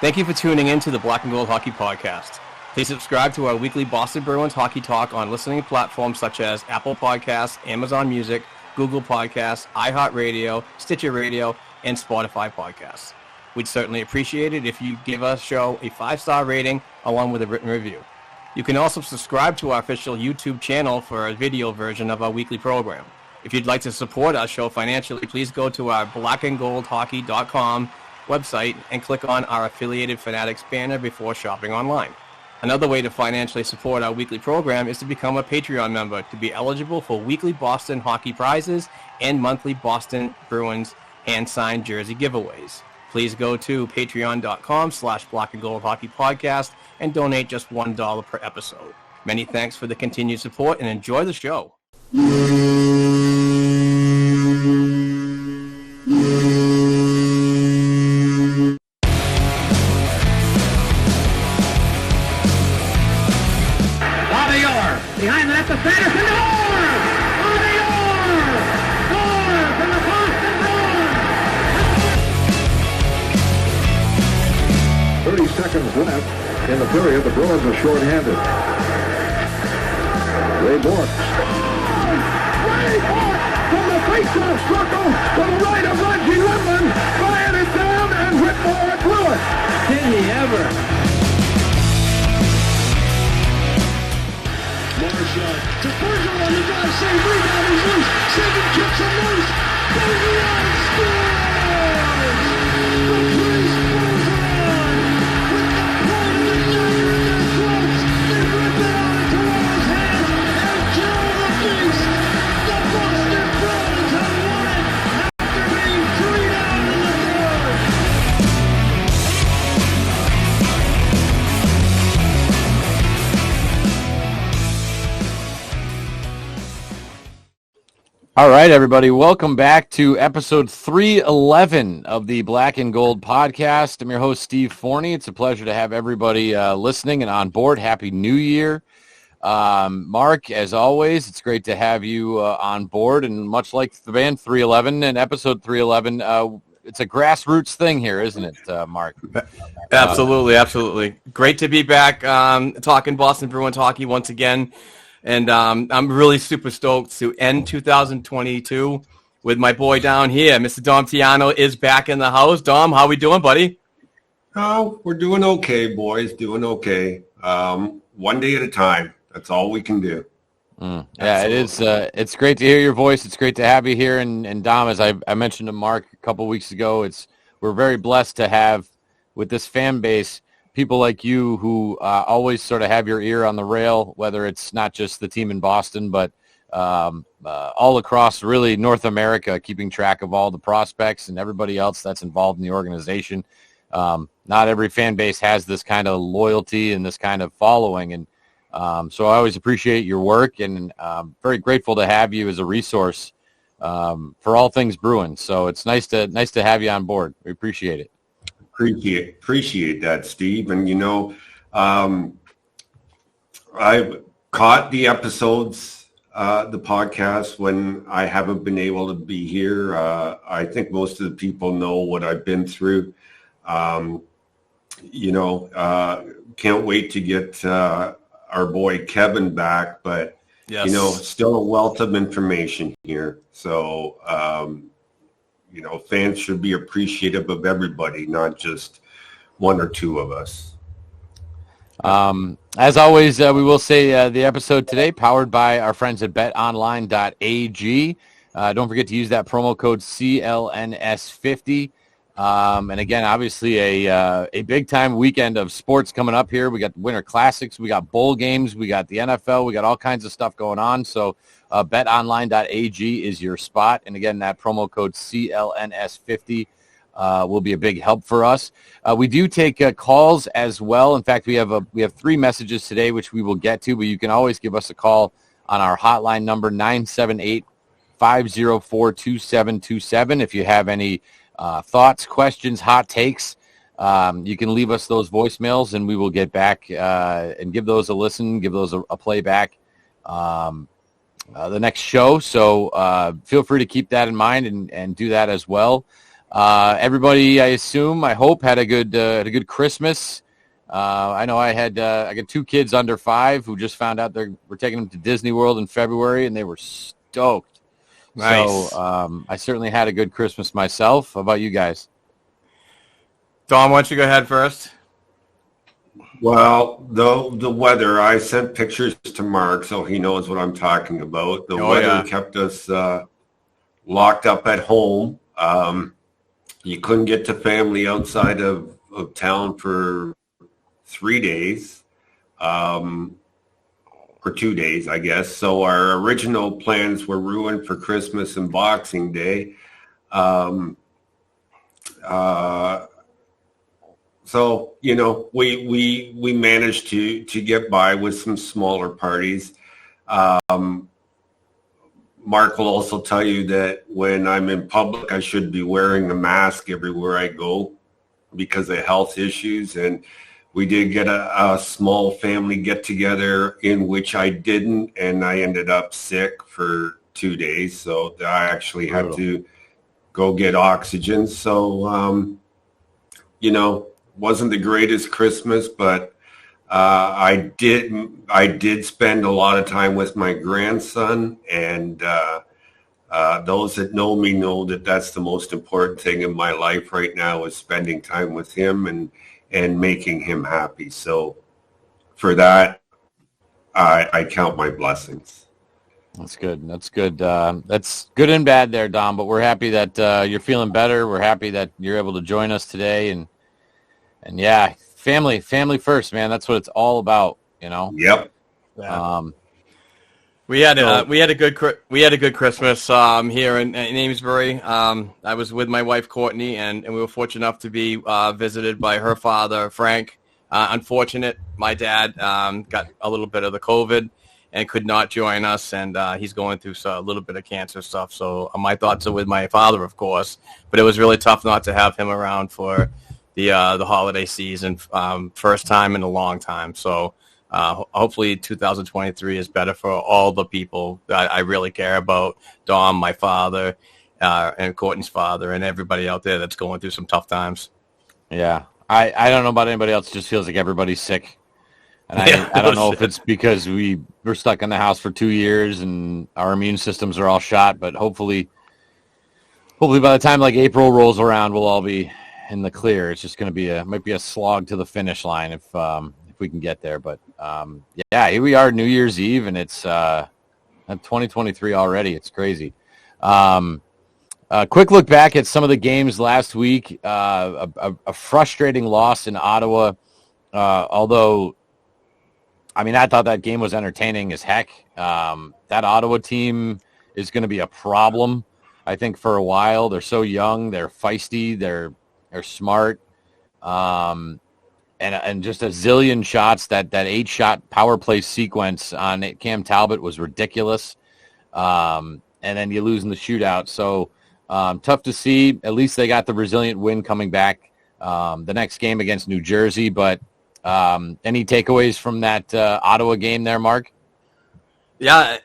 Thank you for tuning in to the Black and Gold Hockey Podcast. Please subscribe to our weekly Boston Bruins hockey talk on listening platforms such as Apple Podcasts, Amazon Music, Google Podcasts, iHeartRadio, Stitcher Radio, and Spotify Podcasts. We'd certainly appreciate it if you give our show a 5-star rating along with a written review. You can also subscribe to our official YouTube channel for a video version of our weekly program. If you'd like to support our show financially, please go to our blackandgoldhockey.com website and click on our affiliated Fanatics banner before shopping online. Another way to financially support our weekly program is to become a Patreon member to be eligible for weekly Boston hockey prizes and monthly Boston Bruins hand-signed jersey giveaways. Please go to patreon.com/blackandgoldhockeypodcast and donate just $1 per episode. Many thanks for the continued support and enjoy the show. Behind the net to Sanderson, Orr! Bobby Orr! Orr from the Boston Bruins! 30 seconds left in the period. The Bruins are shorthanded. Ray Bourque. Ray Bourque from the face-off circle to the right of Reggie Lemon. Fired it down and Whitmore blew it. Did he ever? To Bergeron on the drive, save, rebound, he's loose, second kicks him loose, Bergeron scores! The Bruins goes on! With the point of the dagger in their throats, they rip it out of Toronto's hands and kill the beast! The Boston Bruins have won it after being 3 down in the third! All right, everybody. Welcome back to episode 311 of the Black and Gold podcast. I'm your host, Steve Forni. It's a pleasure to have everybody listening and on board. Happy New Year. Mark, as always, it's great to have you on board. And much like the band 311 and episode 311, it's a grassroots thing here, isn't it, Mark? Absolutely, absolutely. Great to be back talking Boston Bruins hockey once again. And I'm really super stoked to end 2022 with my boy down here. Mr. Dom Tiano is back in the house. Dom, how we doing, buddy? Oh, we're doing okay, boys. Doing okay. One day at a time. That's all we can do. Yeah, it is. It's great to hear your voice. It's great to have you here. And Dom, as I mentioned to Mark a couple weeks ago, we're very blessed to have with this fan base people like you who always sort of have your ear on the rail, whether it's not just the team in Boston, but all across really North America, keeping track of all the prospects and everybody else that's involved in the organization. Not every fan base has this kind of loyalty and this kind of following. And so I always appreciate your work and very grateful to have you as a resource for all things Bruins. So it's nice to have you on board. We appreciate it. Appreciate that, Steve. And, I've caught the episodes, the podcast when I haven't been able to be here. I think most of the people know what I've been through. Can't wait to get our boy Kevin back, but, Yes. Still a wealth of information here. So, fans should be appreciative of everybody, not just one or two of us. As always, we will say the episode today powered by our friends at betonline.ag. Don't forget to use that promo code CLNS50. And again, obviously a big-time weekend of sports coming up here. We got Winter Classics. We got bowl games. We got the NFL. We got all kinds of stuff going on. So betonline.ag is your spot. And again, that promo code CLNS50 will be a big help for us. We do take calls as well. In fact, we have 3 messages today, which we will get to, but you can always give us a call on our hotline number, 978-504-2727. If you have any thoughts, questions, hot takes, you can leave us those voicemails and we will get back and give those a listen, give those a playback the next show. So feel free to keep that in mind and do that as well. Everybody, I hope, had a good Christmas. I know I got 2 kids under 5 who just found out we're taking them to Disney World in February, and they were stoked. Nice. So I certainly had a good Christmas myself. How about you guys? Dom, why don't you go ahead first? Well, the weather, I sent pictures to Mark, so he knows what I'm talking about. The weather kept us locked up at home. You couldn't get to family outside of town for 3 days, or 2 days, I guess. So our original plans were ruined for Christmas and Boxing Day. So, we managed to get by with some smaller parties. Mark will also tell you that when I'm in public, I should be wearing a mask everywhere I go because of health issues. And we did get a small family get-together in which I didn't, and I ended up sick for 2 days. So I actually had to go get oxygen. So, wasn't the greatest Christmas, but I did spend a lot of time with my grandson, and those that know me know that that's the most important thing in my life right now is spending time with him and making him happy. So for that, I count my blessings. That's good. That's good. That's good and bad there, Dom, but we're happy that you're feeling better. We're happy that you're able to join us today, and yeah, family first, man. That's what it's all about, Yep. We had a good Christmas here in Amesbury. I was with my wife Courtney, and we were fortunate enough to be visited by her father Frank. Unfortunate, my dad got a little bit of the COVID and could not join us, and he's going through a little bit of cancer stuff. So my thoughts are with my father, of course, but it was really tough not to have him around for the holiday season, first time in a long time. So hopefully 2023 is better for all the people that I really care about. Dom, my father, and Courtney's father, and everybody out there that's going through some tough times. Yeah. I don't know about anybody else. It just feels like everybody's sick. And I don't know if it's because we were stuck in the house for 2 years and our immune systems are all shot, but hopefully by the time like April rolls around, we'll all be in the clear. It's just going to might be a slog to the finish line if we can get there. But here we are, New Year's Eve, and it's 2023 already. It's crazy. A quick look back at some of the games last week. A frustrating loss in Ottawa, although, I thought that game was entertaining as heck. That Ottawa team is going to be a problem, I think, for a while. They're so young. They're feisty. They're smart, and just a zillion shots. That 8-shot power play sequence on Cam Talbot was ridiculous, and then you lose in the shootout. So tough to see. At least they got the resilient win coming back the next game against New Jersey. But any takeaways from that Ottawa game there, Mark? Yeah,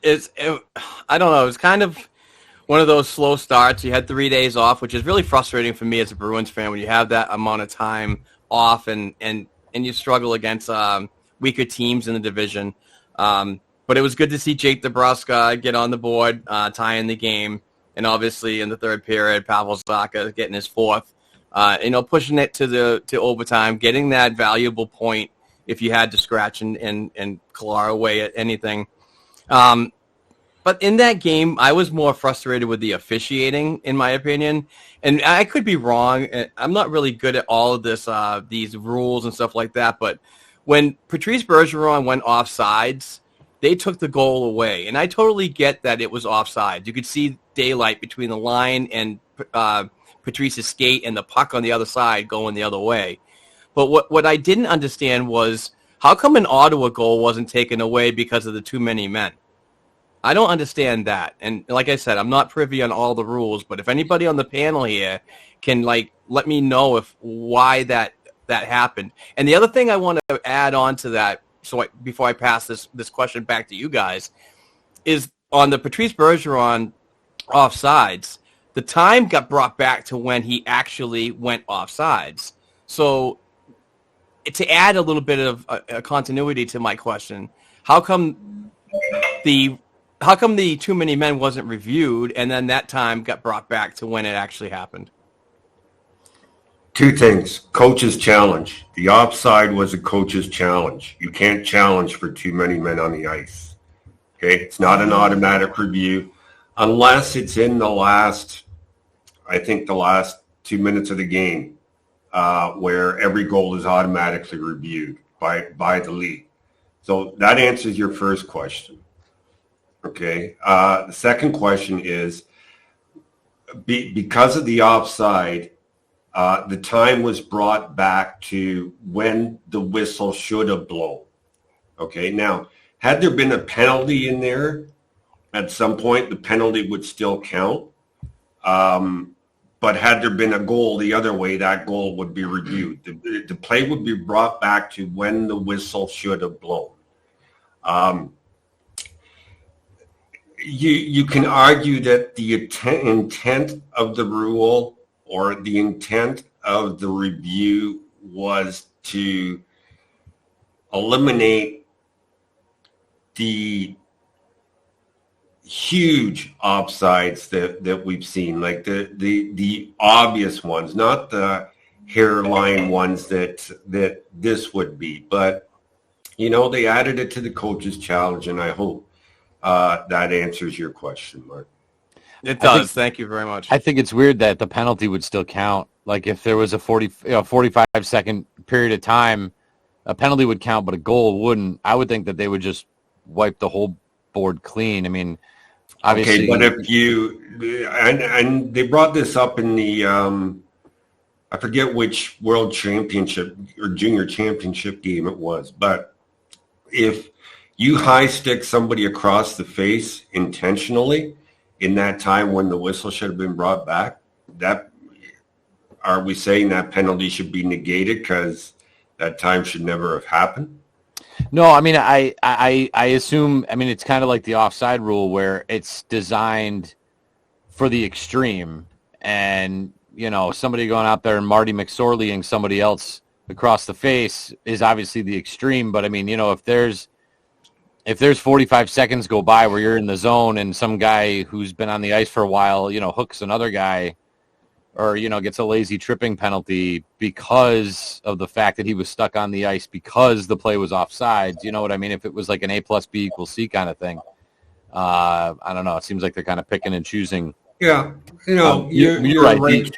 I don't know. It's kind of one of those slow starts. You had 3 days off, which is really frustrating for me as a Bruins fan when you have that amount of time off and you struggle against weaker teams in the division. But it was good to see Jake DeBrusk get on the board, tie in the game, and obviously in the third period, Pavel Zacha getting his fourth. Pushing it to overtime, getting that valuable point if you had to scratch and claw away at anything. But in that game, I was more frustrated with the officiating, in my opinion. And I could be wrong. I'm not really good at all of this, these rules and stuff like that. But when Patrice Bergeron went offsides, they took the goal away. And I totally get that it was offside. You could see daylight between the line and Patrice's skate and the puck on the other side going the other way. But what I didn't understand was how come an Ottawa goal wasn't taken away because of the too many men? I don't understand that. And like I said, I'm not privy on all the rules, but if anybody on the panel here can let me know why that happened. And the other thing I want to add on to that, before I pass this question back to you guys, is on the Patrice Bergeron offsides, the time got brought back to when he actually went offsides. So to add a little bit of a continuity to my question, how come the too many men wasn't reviewed and then that time got brought back to when it actually happened? Two things. Coach's challenge. The offside was a coach's challenge. You can't challenge for too many men on the ice. Okay? It's not an automatic review unless it's in the last 2 minutes of the game where every goal is automatically reviewed by the league. So that answers your first question. Okay? The second question is because of the offside, the time was brought back to when the whistle should have blown. Okay, now, had there been a penalty in there, at some point, the penalty would still count. But had there been a goal the other way, that goal would be reviewed. The play would be brought back to when the whistle should have blown. You can argue that the intent of the rule or the intent of the review was to eliminate the huge offsides that we've seen, like the obvious ones, not the hairline ones that this would be. But, they added it to the coach's challenge, and I hope that answers your question, Mark. It does. Thank you very much. I think it's weird that the penalty would still count. Like if there was a 45-second period of time, a penalty would count, but a goal wouldn't. I would think that they would just wipe the whole board clean. I mean, obviously. Okay, but if you and they brought this up in the I forget which world championship or junior championship game it was, but if you high stick somebody across the face intentionally in that time when the whistle should have been brought back, are we saying that penalty should be negated because that time should never have happened? No, I mean, I assume, I mean, it's kind of like the offside rule where it's designed for the extreme and, somebody going out there and Marty McSorleying somebody else across the face is obviously the extreme. But I mean, if there's 45 seconds go by where you're in the zone and some guy who's been on the ice for a while, hooks another guy or, gets a lazy tripping penalty because of the fact that he was stuck on the ice because the play was offsides, you know what I mean? If it was like an A plus B equals C kind of thing, I don't know. It seems like they're kind of picking and choosing. Yeah. You're right.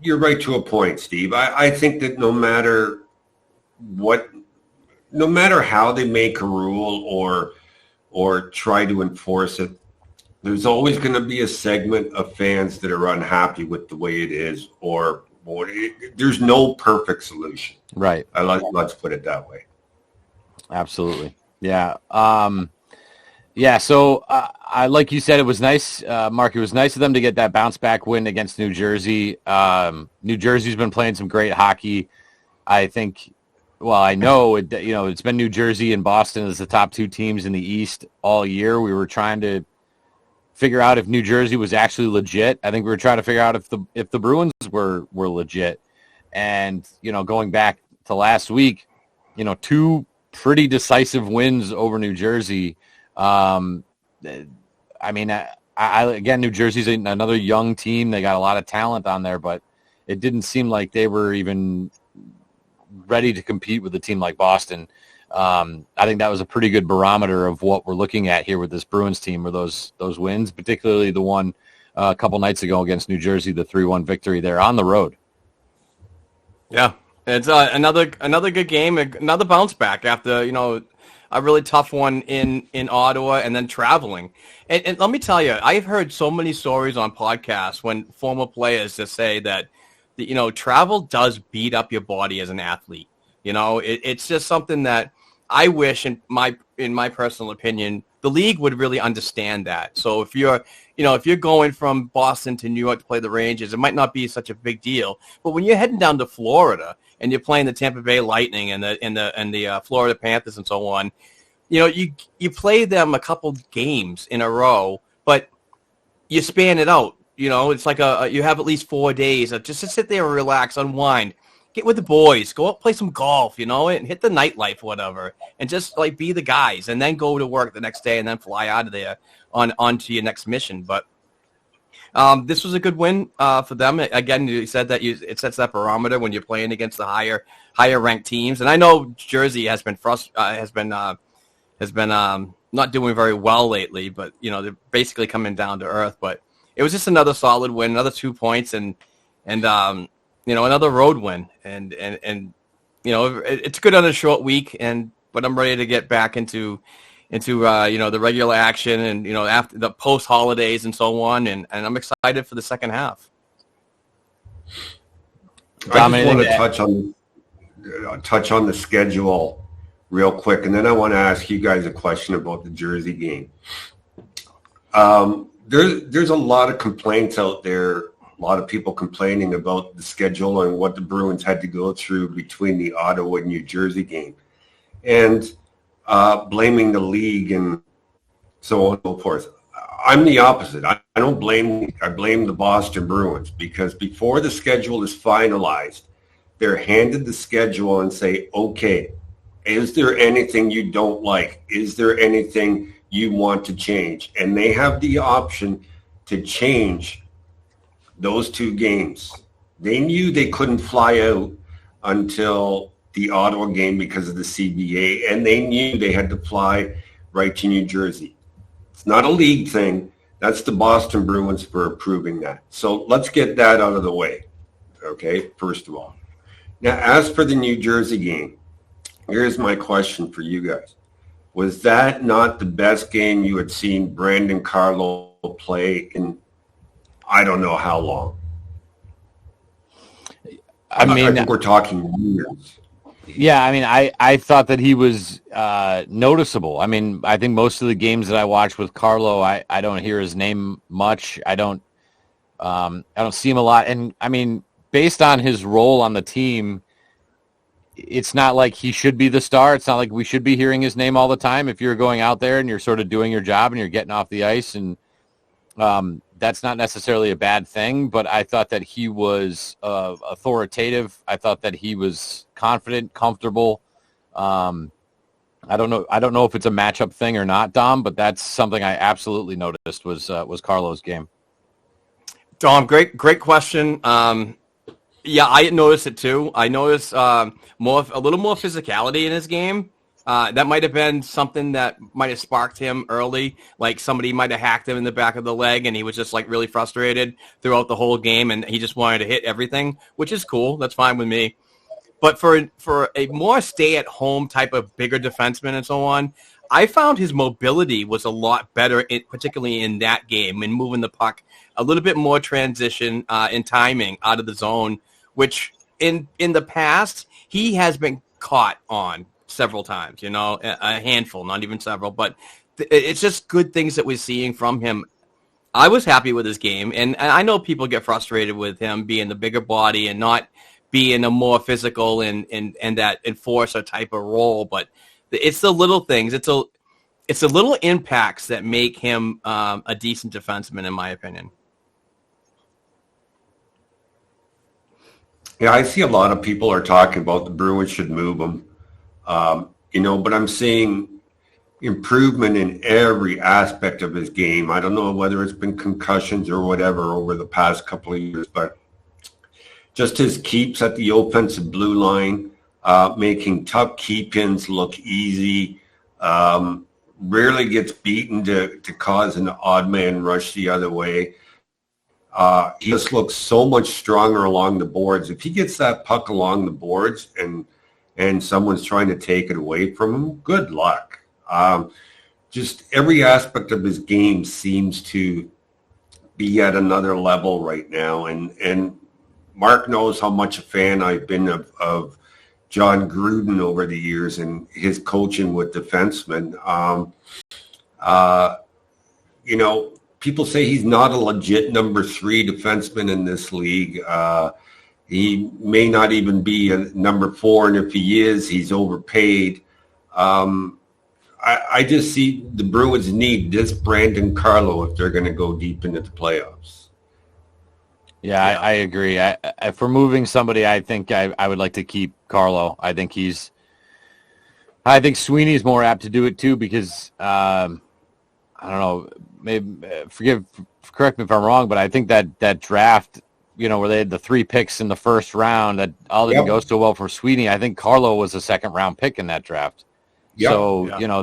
You're right to a point, Steve. I think that no matter how they make a rule or try to enforce it, there's always going to be a segment of fans that are unhappy with the way it is, or there's no perfect solution. Right. Let's put it that way. Absolutely. Yeah. So I like you said, it was nice, Mark. It was nice of them to get that bounce back win against New Jersey. New Jersey's been playing some great hockey. I think. Well, I know it's been New Jersey and Boston as the top two teams in the East all year. We were trying to figure out if New Jersey was actually legit. I think we were trying to figure out if the Bruins were legit. And, going back to last week, two pretty decisive wins over New Jersey. I mean, again, New Jersey's another young team. They got a lot of talent on there, but it didn't seem like they were even ready to compete with a team like Boston. I think that was a pretty good barometer of what we're looking at here with this Bruins team, or those wins, particularly the one a couple nights ago against New Jersey, the 3-1 victory there on the road. Yeah, it's another good game, another bounce back after a really tough one in Ottawa and then traveling. And let me tell you, I've heard so many stories on podcasts when former players just say that travel does beat up your body as an athlete. It's just something that I wish, in my personal opinion, the league would really understand that. So if you're going from Boston to New York to play the Rangers, it might not be such a big deal. But when you're heading down to Florida and you're playing the Tampa Bay Lightning and the Florida Panthers and so on, you play them a couple games in a row, but you span it out. It's like you have at leleast 4 days just to sit there and relax, unwind, get with the boys, go out, play some golf, and hit the nightlife, whatever, and just like be the guys, and then go to work the next day and then fly out of there on to your next mission. But this was a good win for them. Again, you said that it sets that barometer when you're playing against the higher ranked teams. And I know Jersey has been not doing very well lately, but they're basically coming down to earth. But it was just another solid win, another 2 points, and another road win. And it's good on a short week. But I'm ready to get back into the regular action and after the post holidays and so on, and I'm excited for the second half. I just want to touch on the schedule real quick, and then I want to ask you guys a question about the Jersey game. There's a lot of complaints out there, a lot of people complaining about the schedule and what the Bruins had to go through between the Ottawa and New Jersey game, and blaming the league and so on and so forth. I'm the opposite. I blame the Boston Bruins, because before the schedule is finalized, they're handed the schedule and say, okay, is there anything you don't like? Is there anything you want to change? And they have the option to change those 2 games. They knew they couldn't fly out until the Ottawa game because of the CBA, and they knew they had to fly right to New Jersey. It's not a league thing. That's the Boston Bruins for approving that. So let's get that out of the way, okay, first of all. Now, as for the New Jersey game, here's my question for you guys. Was that not the best game you had seen Brandon Carlo play in I don't know how long? I think we're talking years. Yeah, I mean, I thought that he was noticeable. I mean, I think most of the games that I watch with Carlo, I don't hear his name much. I don't see him a lot. And I mean, based on his role on the team, it's not like he should be the star. It's not like we should be hearing his name all the time. If you're going out there and you're sort of doing your job and you're getting off the ice, and that's not necessarily a bad thing, but I thought that he was authoritative. I thought that he was confident, comfortable. I don't know if it's a matchup thing or not, Dom, but that's something I absolutely noticed was Carlo's game. Dom, great question. Yeah, I noticed it too. I noticed a little more physicality in his game. That might have been something that might have sparked him early, like somebody might have hacked him in the back of the leg, and he was just like really frustrated throughout the whole game, and he just wanted to hit everything, which is cool. That's fine with me. But for a more stay-at-home type of bigger defenseman and so on, I found his mobility was a lot better, particularly in that game, in moving the puck, a little bit more transition and timing out of the zone, which in the past he has been caught on several times, a handful, not even several, but it's just good things that we're seeing from him. I was happy with his game, and I know people get frustrated with him being the bigger body and not being a more physical and that enforcer type of role, but it's the little things. It's the little impacts that make him a decent defenseman, in my opinion. Yeah, I see a lot of people are talking about the Bruins should move him. But I'm seeing improvement in every aspect of his game. I don't know whether it's been concussions or whatever over the past couple of years, but just his keeps at the offensive blue line, making tough keep-ins look easy, rarely gets beaten to cause an odd man rush the other way. He just looks so much stronger along the boards. If he gets that puck along the boards and someone's trying to take it away from him, good luck. Just every aspect of his game seems to be at another level right now. And Mark knows how much a fan I've been of John Gruden over the years and his coaching with defensemen. People say he's not a legit number 3 defenseman in this league. He may not even be a number 4, and if he is, he's overpaid. I just see the Bruins need this Brandon Carlo if they're going to go deep into the playoffs. Yeah, I agree. If we're moving somebody, I think I would like to keep Carlo. I think Sweeney's more apt to do it too because I don't know. Maybe correct me if I'm wrong, but I think that draft, where they had the 3 picks in the first round, that all didn't go so well for Sweeney. I think Carlo was a second round pick in that draft. Yep. So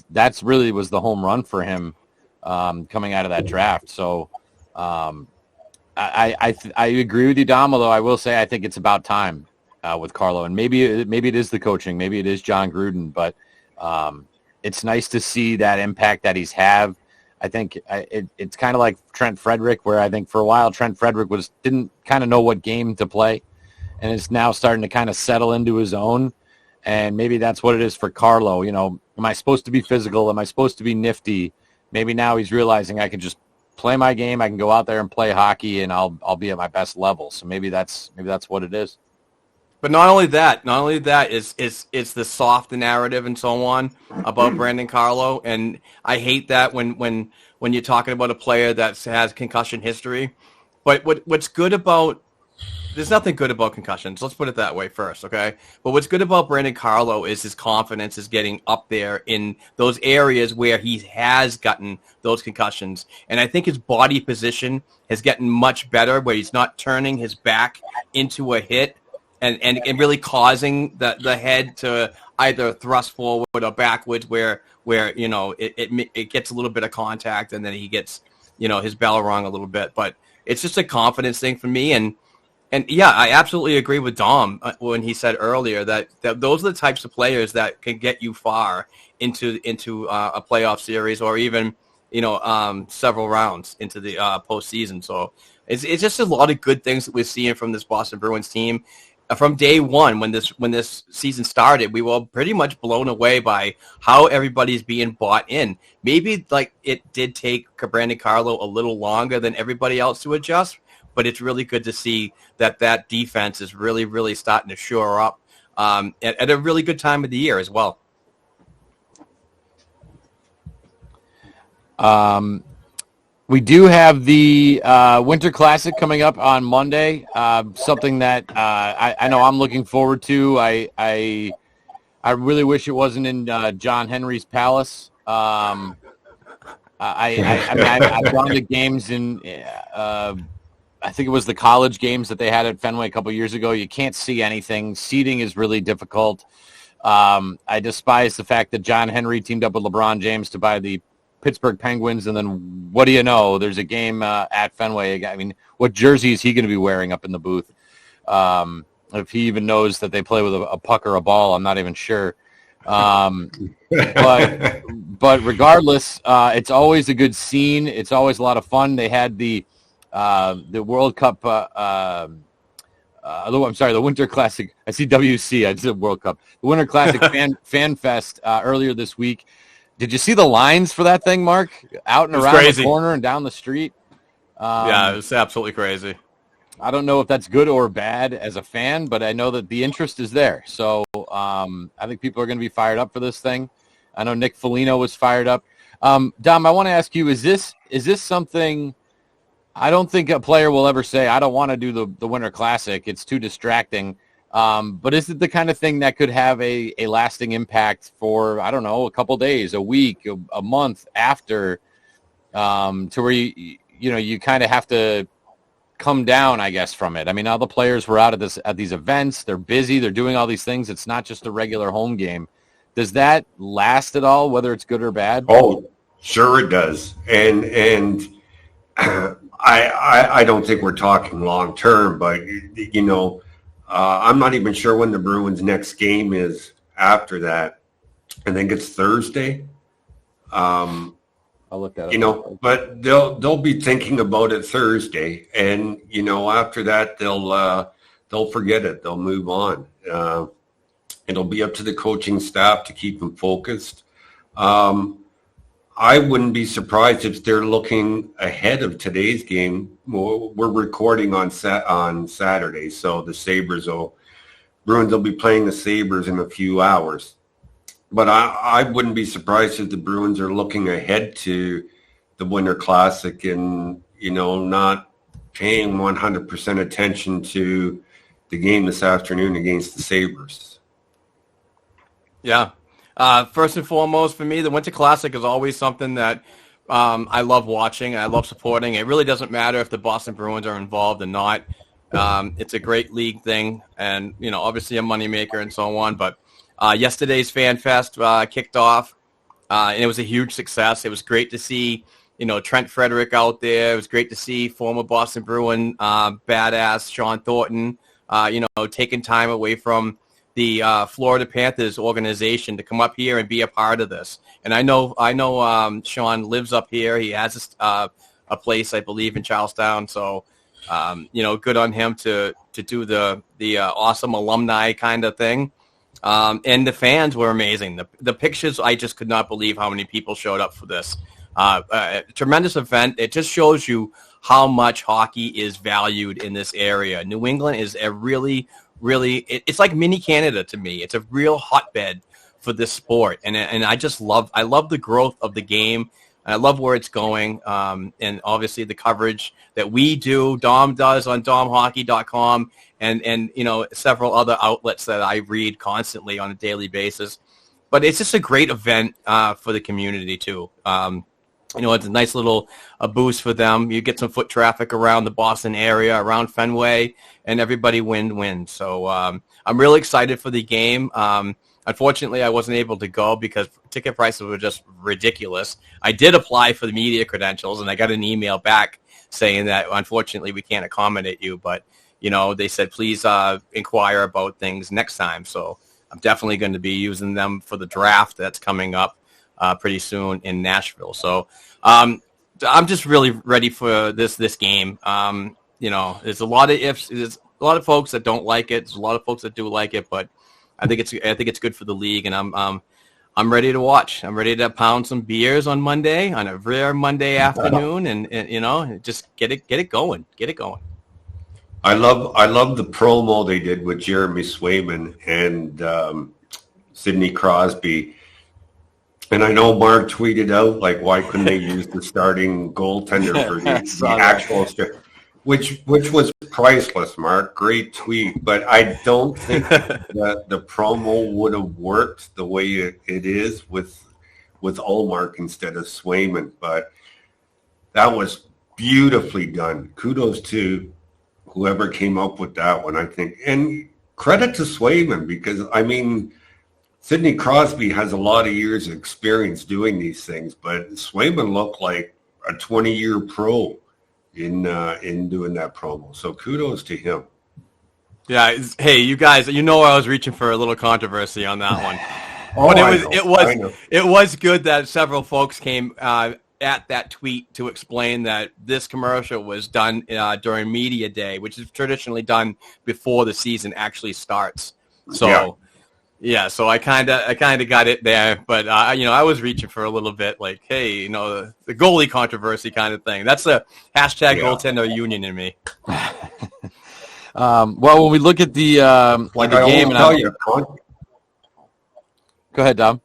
that's really was the home run for him coming out of that draft. So. I agree with you, Dom, although I will say I think it's about time with Carlo. And maybe it is the coaching. Maybe it is John Gruden. But it's nice to see that impact that he's have. I think it's kind of like Trent Frederick, where I think for a while Trent Frederick didn't kind of know what game to play. And is now starting to kind of settle into his own. And maybe that's what it is for Carlo. Am I supposed to be physical? Am I supposed to be nifty? Maybe now he's realizing I can just play my game. I can go out there and play hockey, and I'll be at my best level. So maybe that's what it is. But not only that is the soft narrative and so on about Brandon Carlo, and I hate that when you're talking about a player that has concussion history. But what's good about there's nothing good about concussions. Let's put it that way first, okay? But what's good about Brandon Carlo is his confidence is getting up there in those areas where he has gotten those concussions. And I think his body position has gotten much better, where he's not turning his back into a hit and really causing the head to either thrust forward or backwards where it gets a little bit of contact and then he gets, his bell rung a little bit. But it's just a confidence thing for me. And yeah, I absolutely agree with Dom when he said earlier that those are the types of players that can get you far into a playoff series or even several rounds into the postseason. So it's just a lot of good things that we're seeing from this Boston Bruins team. From day one, when this season started, we were pretty much blown away by how everybody's being bought in. Maybe like it did take Brandon Carlo a little longer than everybody else to adjust. But it's really good to see that defense is really, really starting to shore up at a really good time of the year as well. We do have the Winter Classic coming up on Monday, something that I know I'm looking forward to. I really wish it wasn't in John Henry's Palace. I've gone to games in I think it was the college games that they had at Fenway a couple years ago. You can't see anything. Seating is really difficult. I despise the fact that John Henry teamed up with LeBron James to buy the Pittsburgh Penguins, and then what do you know? There's a game at Fenway. I mean, what jersey is he going to be wearing up in the booth? If he even knows that they play with a puck or a ball, I'm not even sure. But regardless, it's always a good scene. It's always a lot of fun. They had the World Cup, the Winter Classic. I see WC. I said World Cup. The Winter Classic Fan Fest earlier this week. Did you see the lines for that thing, Mark? Out and around crazy. The corner and down the street. Yeah, it was absolutely crazy. I don't know if that's good or bad as a fan, but I know that the interest is there. So I think people are going to be fired up for this thing. I know Nick Foligno was fired up. Dom, I want to ask you, is this something – I don't think a player will ever say, I don't want to do the Winter Classic. It's too distracting. But is it the kind of thing that could have a lasting impact for, I don't know, a couple days, a week, a month after, to where you kind of have to come down, I guess, from it? I mean, all the players were out at these events. They're busy. They're doing all these things. It's not just a regular home game. Does that last at all, whether it's good or bad? Oh, sure it does. And I don't think we're talking long term, but I'm not even sure when the Bruins' next game is after that. I think it's Thursday. I'll look that up. But they'll be thinking about it Thursday, and after that they'll forget it. They'll move on. It'll be up to the coaching staff to keep them focused. I wouldn't be surprised if they're looking ahead of today's game. We're recording on Saturday, so the Bruins will be playing the Sabres in a few hours. But I wouldn't be surprised if the Bruins are looking ahead to the Winter Classic and, not paying 100% attention to the game this afternoon against the Sabres. Yeah. First and foremost, for me, the Winter Classic is always something that I love watching. I love supporting. It really doesn't matter if the Boston Bruins are involved or not. It's a great league thing, and obviously a moneymaker and so on. But yesterday's Fan Fest kicked off, and it was a huge success. It was great to see Trent Frederick out there. It was great to see former Boston Bruin badass Sean Thornton, taking time away from the Florida Panthers organization to come up here and be a part of this. And I know Sean lives up here. He has a place, I believe, in Charlestown. So, good on him to do the awesome alumni kind of thing. And the fans were amazing. The pictures, I just could not believe how many people showed up for this. A tremendous event. It just shows you how much hockey is valued in this area. New England is a really, it's like mini Canada to me. It's a real hotbed for this sport. And I love the growth of the game. I love where it's going. And obviously the coverage that we do, Dom does on domhockey.com and several other outlets that I read constantly on a daily basis. But it's just a great event for the community too. It's a nice little boost for them. You get some foot traffic around the Boston area, around Fenway, and everybody wins. So I'm really excited for the game. Unfortunately, I wasn't able to go because ticket prices were just ridiculous. I did apply for the media credentials, and I got an email back saying that, unfortunately, we can't accommodate you. But, they said, please inquire about things next time. So I'm definitely going to be using them for the draft that's coming up pretty soon in Nashville. So I'm just really ready for this game. There's a lot of ifs. There's a lot of folks that don't like it. There's a lot of folks that do like it, but I think it's good for the league, and I'm ready to watch. I'm ready to pound some beers on Monday, on a rare Monday afternoon, and just get it going. Get it going. I love the promo they did with Jeremy Swayman and Sidney Crosby. And I know Mark tweeted out, like, why couldn't they use the starting goaltender for the actual which was priceless, Mark. Great tweet. But I don't think that the promo would have worked the way it is with Ullmark instead of Swayman. But that was beautifully done. Kudos to whoever came up with that one, I think. And credit to Swayman because, Sidney Crosby has a lot of years of experience doing these things, but Swayman looked like a 20-year pro in doing that promo. So kudos to him. Yeah. Hey, you guys, I was reaching for a little controversy on that one. But it was good that several folks came at that tweet to explain that this commercial was done during media day, which is traditionally done before the season actually starts. So. Yeah. Yeah, so I kind of got it there, but I was reaching for a little bit, like, hey, the goalie controversy kind of thing. That's a hashtag goaltender union in me. Well, when we look at the game, go ahead, Dom.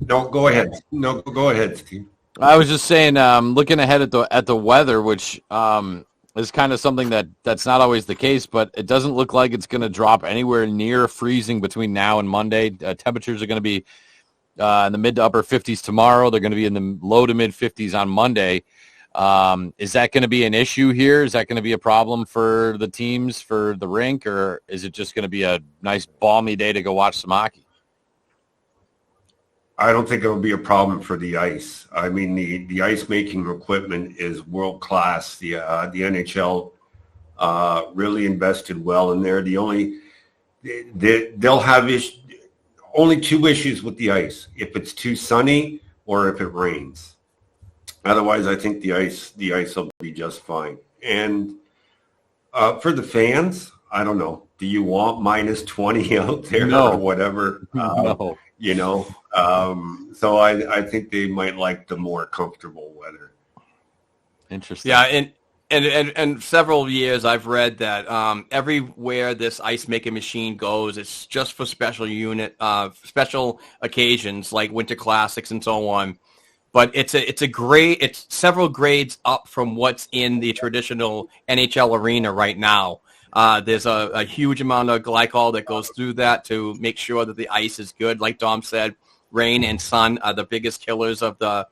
No, go ahead. No, go ahead, Steve. I was just saying, looking ahead at the weather, which is kind of something that's not always the case, but it doesn't look like it's going to drop anywhere near freezing between now and Monday. Temperatures are going to be in the mid to upper 50s tomorrow. They're going to be in the low to mid 50s on Monday. Is that going to be an issue here? Is that going to be a problem for the teams, for the rink, or is it just going to be a nice balmy day to go watch some hockey? I don't think it'll be a problem for the ice. The ice making equipment is world class. The NHL really invested well in there. They'll have only two issues with the ice: if it's too sunny or if it rains. Otherwise, I think the ice will be just fine. And for the fans, I don't know. Do you want minus 20 out there or whatever? No. So I think they might like the more comfortable weather. Interesting. Yeah, and several years I've read that everywhere this ice making machine goes, it's just for special occasions like Winter Classics and so on. but it's several grades up from what's in the traditional NHL arena right now. There's a huge amount of glycol that goes through that to make sure that the ice is good. Like Dom said, rain and sun are the biggest killers of the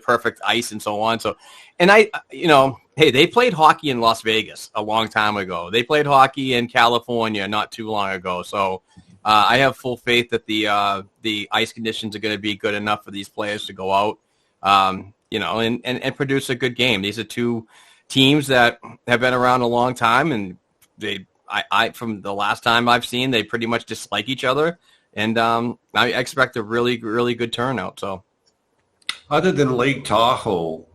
perfect ice and so on. So, and hey, they played hockey in Las Vegas a long time ago. They played hockey in California not too long ago. So I have full faith that the ice conditions are going to be good enough for these players to go out, and produce a good game. These are two teams that have been around a long time, and I from the last time I've seen, they pretty much dislike each other, and I expect a really, really good turnout. So, other than Lake Tahoe,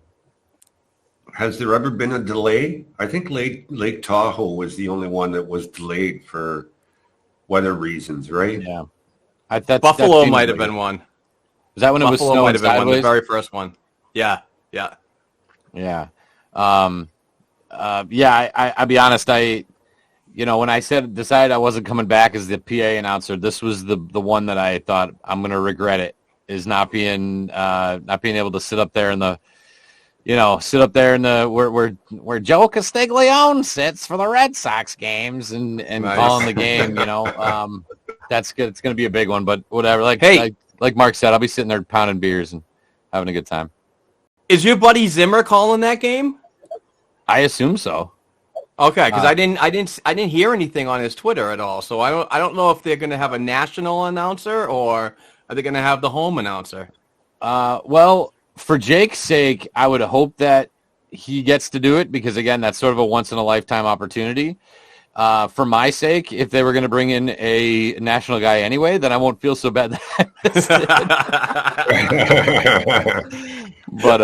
has there ever been a delay? I think Lake Tahoe was the only one that was delayed for weather reasons, right? Yeah. Buffalo might have been one. Was that when it was snowing might have been sideways? one, the very first one. Yeah. I'll be honest. When I decided I wasn't coming back as the PA announcer, this was the one that I thought I'm going to regret it, is not being able to sit up there where Joe Castiglione sits for the Red Sox games and Nice. calling the game. That's good. It's going to be a big one, but whatever. Like Mark said, I'll be sitting there pounding beers and having a good time. Is your buddy Zimmer calling that game? I assume so. Okay, because I didn't hear anything on his Twitter at all. So I don't know if they're going to have a national announcer or are they going to have the home announcer. Well, for Jake's sake, I would hope that he gets to do it because again, that's sort of a once in a lifetime opportunity. For my sake, if they were going to bring in a national guy anyway, then I won't feel so bad. But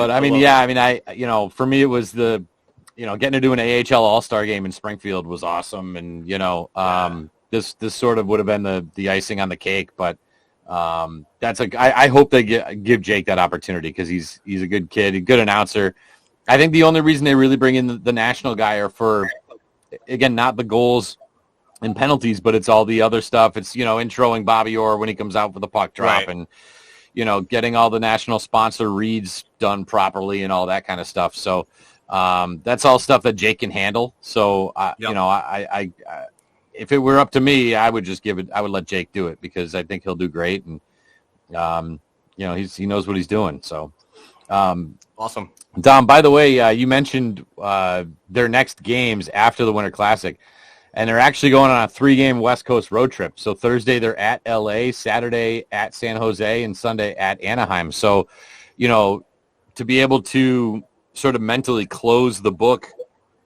I mean, for me, it was getting to do an AHL All-Star game in Springfield was awesome. And, this sort of would have been the icing on the cake, but I hope they give Jake that opportunity because he's a good kid, a good announcer. I think the only reason they really bring in the national guy are for, again, not the goals and penalties, but it's all the other stuff. It's, introing Bobby Orr when he comes out for the puck drop and, getting all the national sponsor reads done properly and all that kind of stuff. So that's all stuff that Jake can handle. So, I if it were up to me, I would just I would let Jake do it because I think he'll do great. And, he knows what he's doing. So awesome. Dom, by the way, you mentioned their next games after the Winter Classic, and they're actually going on a 3-game West Coast road trip. So Thursday they're at LA, Saturday at San Jose, and Sunday at Anaheim. So, to be able to sort of mentally close the book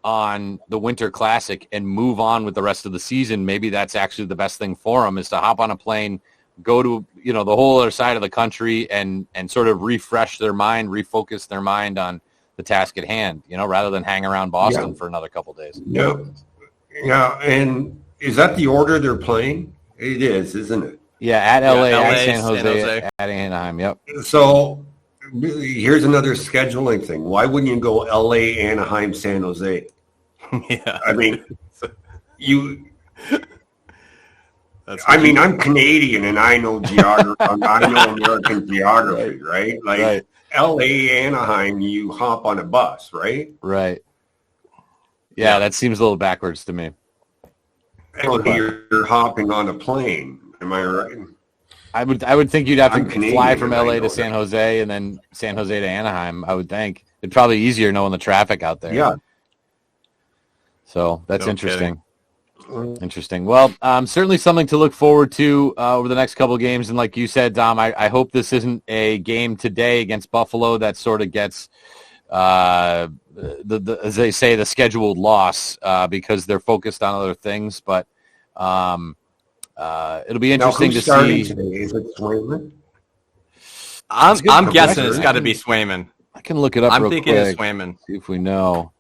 on the Winter Classic and move on with the rest of the season, maybe that's actually the best thing for them is to hop on a plane, go to, the whole other side of the country and sort of refresh their mind, refocus their mind on the task at hand, rather than hang around Boston for another couple of days. Yep. Yeah. And is that the order they're playing? It is, isn't it? Yeah. At LA, at San Jose, at Anaheim. Yep. So here's another scheduling thing. Why wouldn't you go LA, Anaheim, San Jose? Yeah. I mean, I'm Canadian and I know geography. I know American geography, right? Like LA, Anaheim, you hop on a bus, right? Right. Yeah, that seems a little backwards to me. You're hopping on a plane. Am I right? I would think you'd have to Canadian, fly from LA to that. San Jose and then San Jose to Anaheim, I would think. It'd probably be easier knowing the traffic out there. Yeah. So that's interesting. Interesting. Well, certainly something to look forward to over the next couple of games. And like you said, Dom, I hope this isn't a game today against Buffalo that sort of gets, as they say, the scheduled loss because they're focused on other things. But it'll be interesting to see. Today? Is it Swayman? I'm guessing it's got to be Swayman. I can look it up real quick. I'm thinking it's Swayman. See if we know.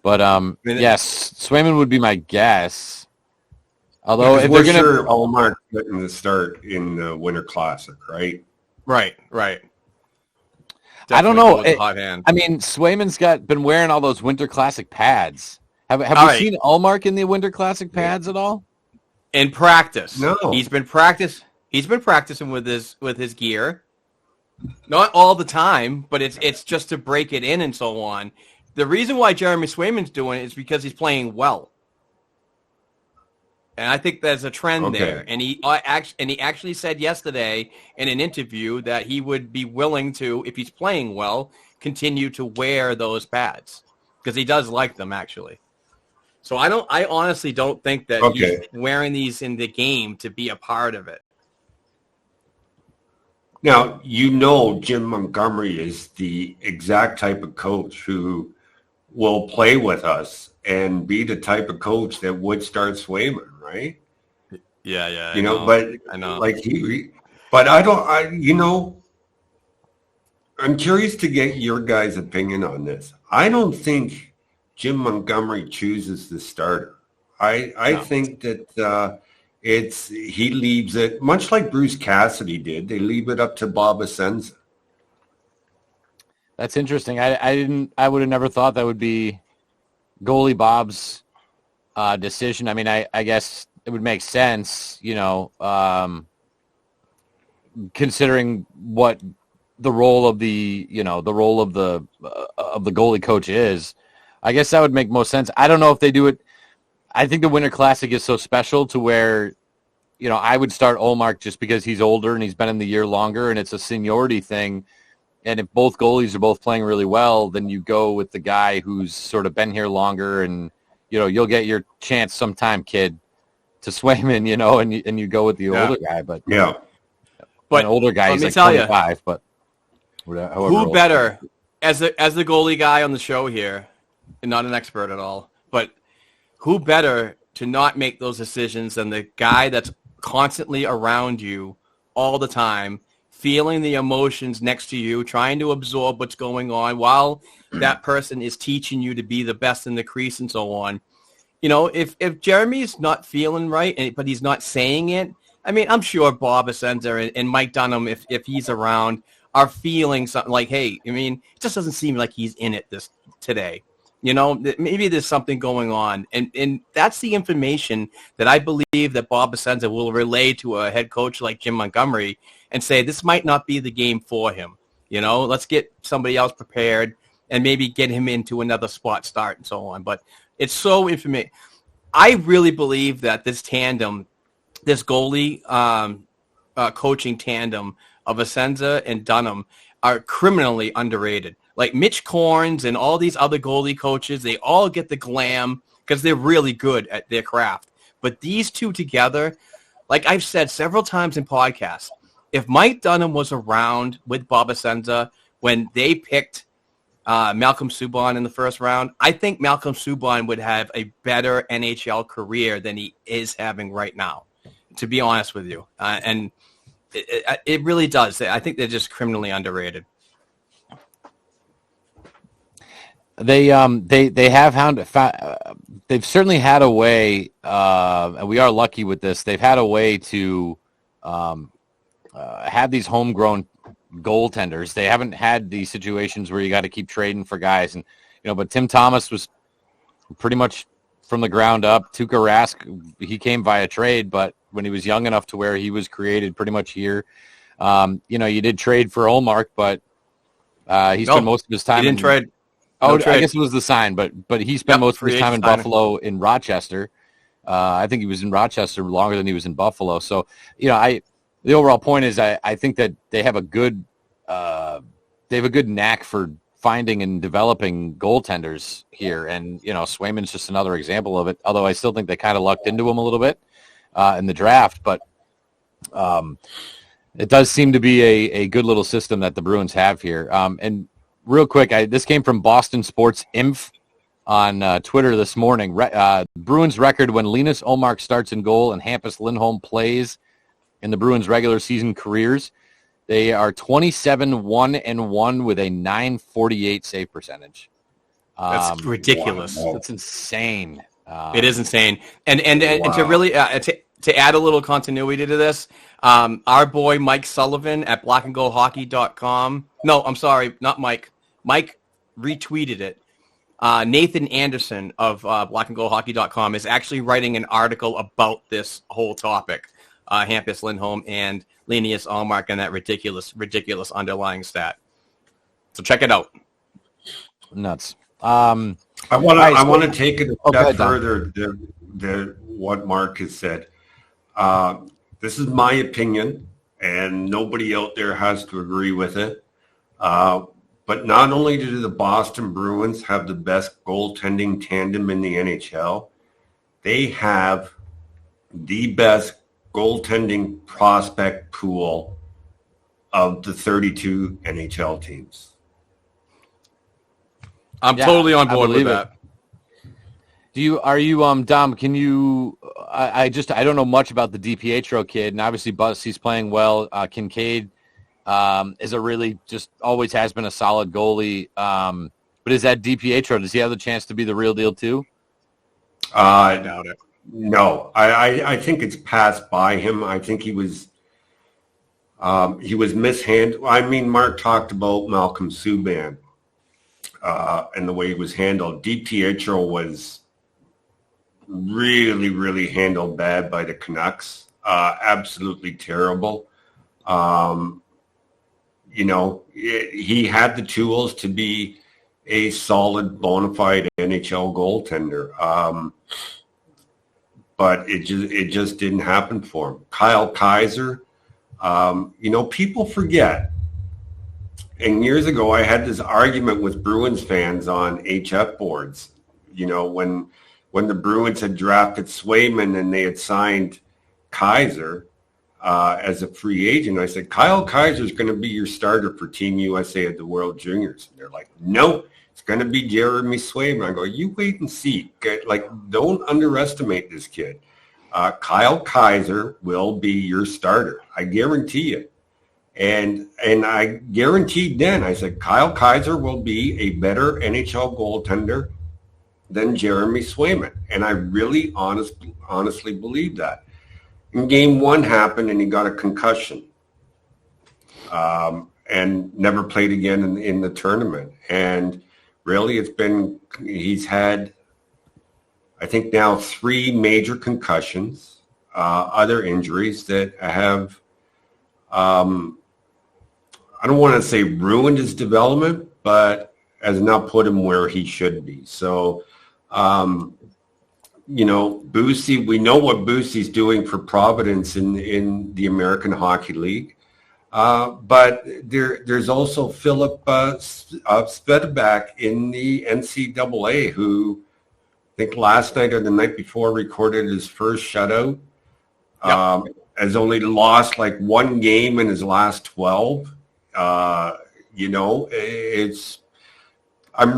But yes, Swayman would be my guess. Although if they're going to, Allred getting the start in the Winter Classic, right? Right. I don't know. Hot hand. I mean, Swayman's been wearing all those Winter Classic pads. Have we seen Allmark in the Winter Classic pads at all? In practice, no. He's been practicing with his gear. Not all the time, but it's just to break it in and so on. The reason why Jeremy Swayman's doing it is because he's playing well. And I think there's a trend there. And he actually said yesterday in an interview that he would be willing to, if he's playing well, continue to wear those pads because he does like them actually. So I honestly don't think that he's wearing these in the game to be a part of it. Now, Jim Montgomery is the exact type of coach who will play with us and be the type of coach that would start Swayman, right? Yeah. I know. Like but I'm curious to get your guys' opinion on this. I don't think Jim Montgomery chooses the starter. I think that he leaves it, much like Bruce Cassidy did. They leave it up to Bob Essensa. That's interesting. I would have never thought that would be goalie Bob's decision. I mean, I guess it would make sense, considering what the role of the goalie coach is. I guess that would make most sense. I don't know if they do it. I think the Winter Classic is so special to where, I would start Ullmark just because he's older and he's been in the year longer and it's a seniority thing. And if both goalies are both playing really well, then you go with the guy who's sort of been here longer and, you'll get your chance sometime, kid, to Swayman, and you go with the older guy. But an older guy, he's like 25, but who better, as the goalie guy on the show here, and not an expert at all, but who better to not make those decisions than the guy that's constantly around you all the time, feeling the emotions next to you, trying to absorb what's going on while that person is teaching you to be the best in the crease and so on. If Jeremy's not feeling right, but he's not saying it, I mean, I'm sure Bob Essensa and Mike Dunham, if he's around, are feeling something like, hey, I mean, it just doesn't seem like he's in it today. Maybe there's something going on. And that's the information that I believe that Bob Essensa will relay to a head coach like Jim Montgomery and say, this might not be the game for him. Let's get somebody else prepared and maybe get him into another spot start and so on. But it's so information. I really believe that this tandem, this goalie coaching tandem of Essensa and Dunham are criminally underrated. Like Mitch Korns and all these other goalie coaches, they all get the glam because they're really good at their craft. But these two together, like I've said several times in podcasts, if Mike Dunham was around with Bob Essensa when they picked Malcolm Subban in the first round, I think Malcolm Subban would have a better NHL career than he is having right now, to be honest with you. And it really does. I think they're just criminally underrated. They have they've certainly had a way, and we are lucky with this. They've had a way to have these homegrown goaltenders. They haven't had these situations where you got to keep trading for guys, and but Tim Thomas was pretty much from the ground up. Tuukka Rask, he came via trade, but when he was young enough to where he was created pretty much here. You did trade for Ullmark, but he spent most of his time. He didn't trade. I guess it was the sign, but he spent most of his time in Buffalo, in Rochester. I think he was in Rochester longer than he was in Buffalo. So, the overall point is I think that they have a good knack for finding and developing goaltenders here, and Swayman's just another example of it. Although I still think they kind of lucked into him a little bit in the draft, but it does seem to be a good little system that the Bruins have here. And real quick, this came from Boston Sports Inf on Twitter this morning. Bruins record when Linus Ullmark starts in goal and Hampus Lindholm plays in the Bruins' regular season careers. They are 27-1-1 with a .948 save percentage. That's ridiculous. Wow. That's insane. It is insane. And to really to add a little continuity to this, our boy Mike Sullivan at blackandgoldhockey.com. No, I'm sorry, not Mike. Mike retweeted it. Nathan Anderson of blackandgoldhockey.com is actually writing an article about this whole topic. Hampus Lindholm and Linus Ullmark and that ridiculous underlying stat. So check it out. Nuts. I want to take it a step further than what Mark has said. This is my opinion, and nobody out there has to agree with it. But not only do the Boston Bruins have the best goaltending tandem in the NHL, they have the best goaltending prospect pool of the 32 NHL teams. I'm totally on board with that. Dom, can you, I don't know much about the DiPietro kid, and obviously he's playing well. Kincaid is a really, just always has been a solid goalie. But is that DiPietro? Does he have the chance to be the real deal too? I doubt it. No, I think it's passed by him. I think he was mishandled. I mean, Mark talked about Malcolm Subban and the way he was handled. DiPietro was really, really handled bad by the Canucks. Absolutely terrible. He had the tools to be a solid, bona fide NHL goaltender. But it just didn't happen for him. Kyle Kaiser, people forget. And years ago, I had this argument with Bruins fans on HF boards. When the Bruins had drafted Swayman and they had signed Kaiser as a free agent, I said, Kyle Kaiser is going to be your starter for Team USA at the World Juniors. And they're like, no, it's going to be Jeremy Swayman. I go, you wait and see. Don't underestimate this kid. Kyle Kaiser will be your starter. I guarantee it. And I guaranteed then, I said, Kyle Kaiser will be a better NHL goaltender than Jeremy Swayman. And I really honestly believe that. And game one happened and he got a concussion and never played again in the tournament. And really he's had, I think now 3 major concussions, other injuries that have, I don't want to say ruined his development, but has not put him where he should be. So, Boosie, we know what Boosie's doing for Providence in the American Hockey League. But there's also Philip Svedback in the NCAA, who I think last night or the night before recorded his first shutout. Yep. Has only lost like 1 game in his last 12. I'm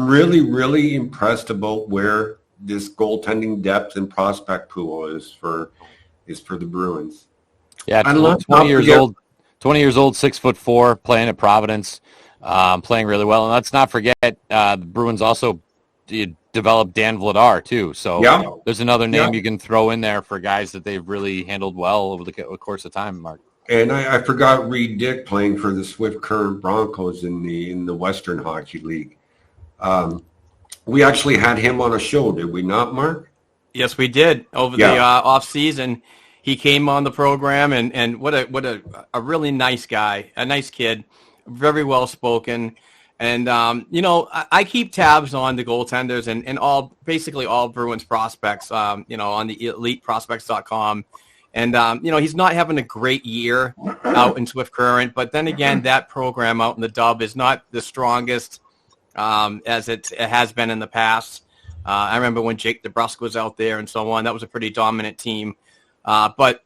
really, really impressed about where this goaltending depth and prospect pool is for the Bruins. Yeah, 20 years old, 6'4", playing at Providence, playing really well. And let's not forget, the Bruins also developed Dan Vladar too. So there's another name you can throw in there for guys that they've really handled well over the course of time, Mark. And I forgot Reed Dick playing for the Swift Current Broncos in the Western Hockey League. We actually had him on a show, did we not, Mark? Yes, we did. Over the off season, he came on the program, and what a really nice guy, a nice kid, very well spoken. And I keep tabs on the goaltenders and basically all Bruins prospects, on the eliteprospects.com. And, he's not having a great year out in Swift Current. But then again, that program out in the Dub is not the strongest as it has been in the past. I remember when Jake DeBrusk was out there and so on. That was a pretty dominant team. But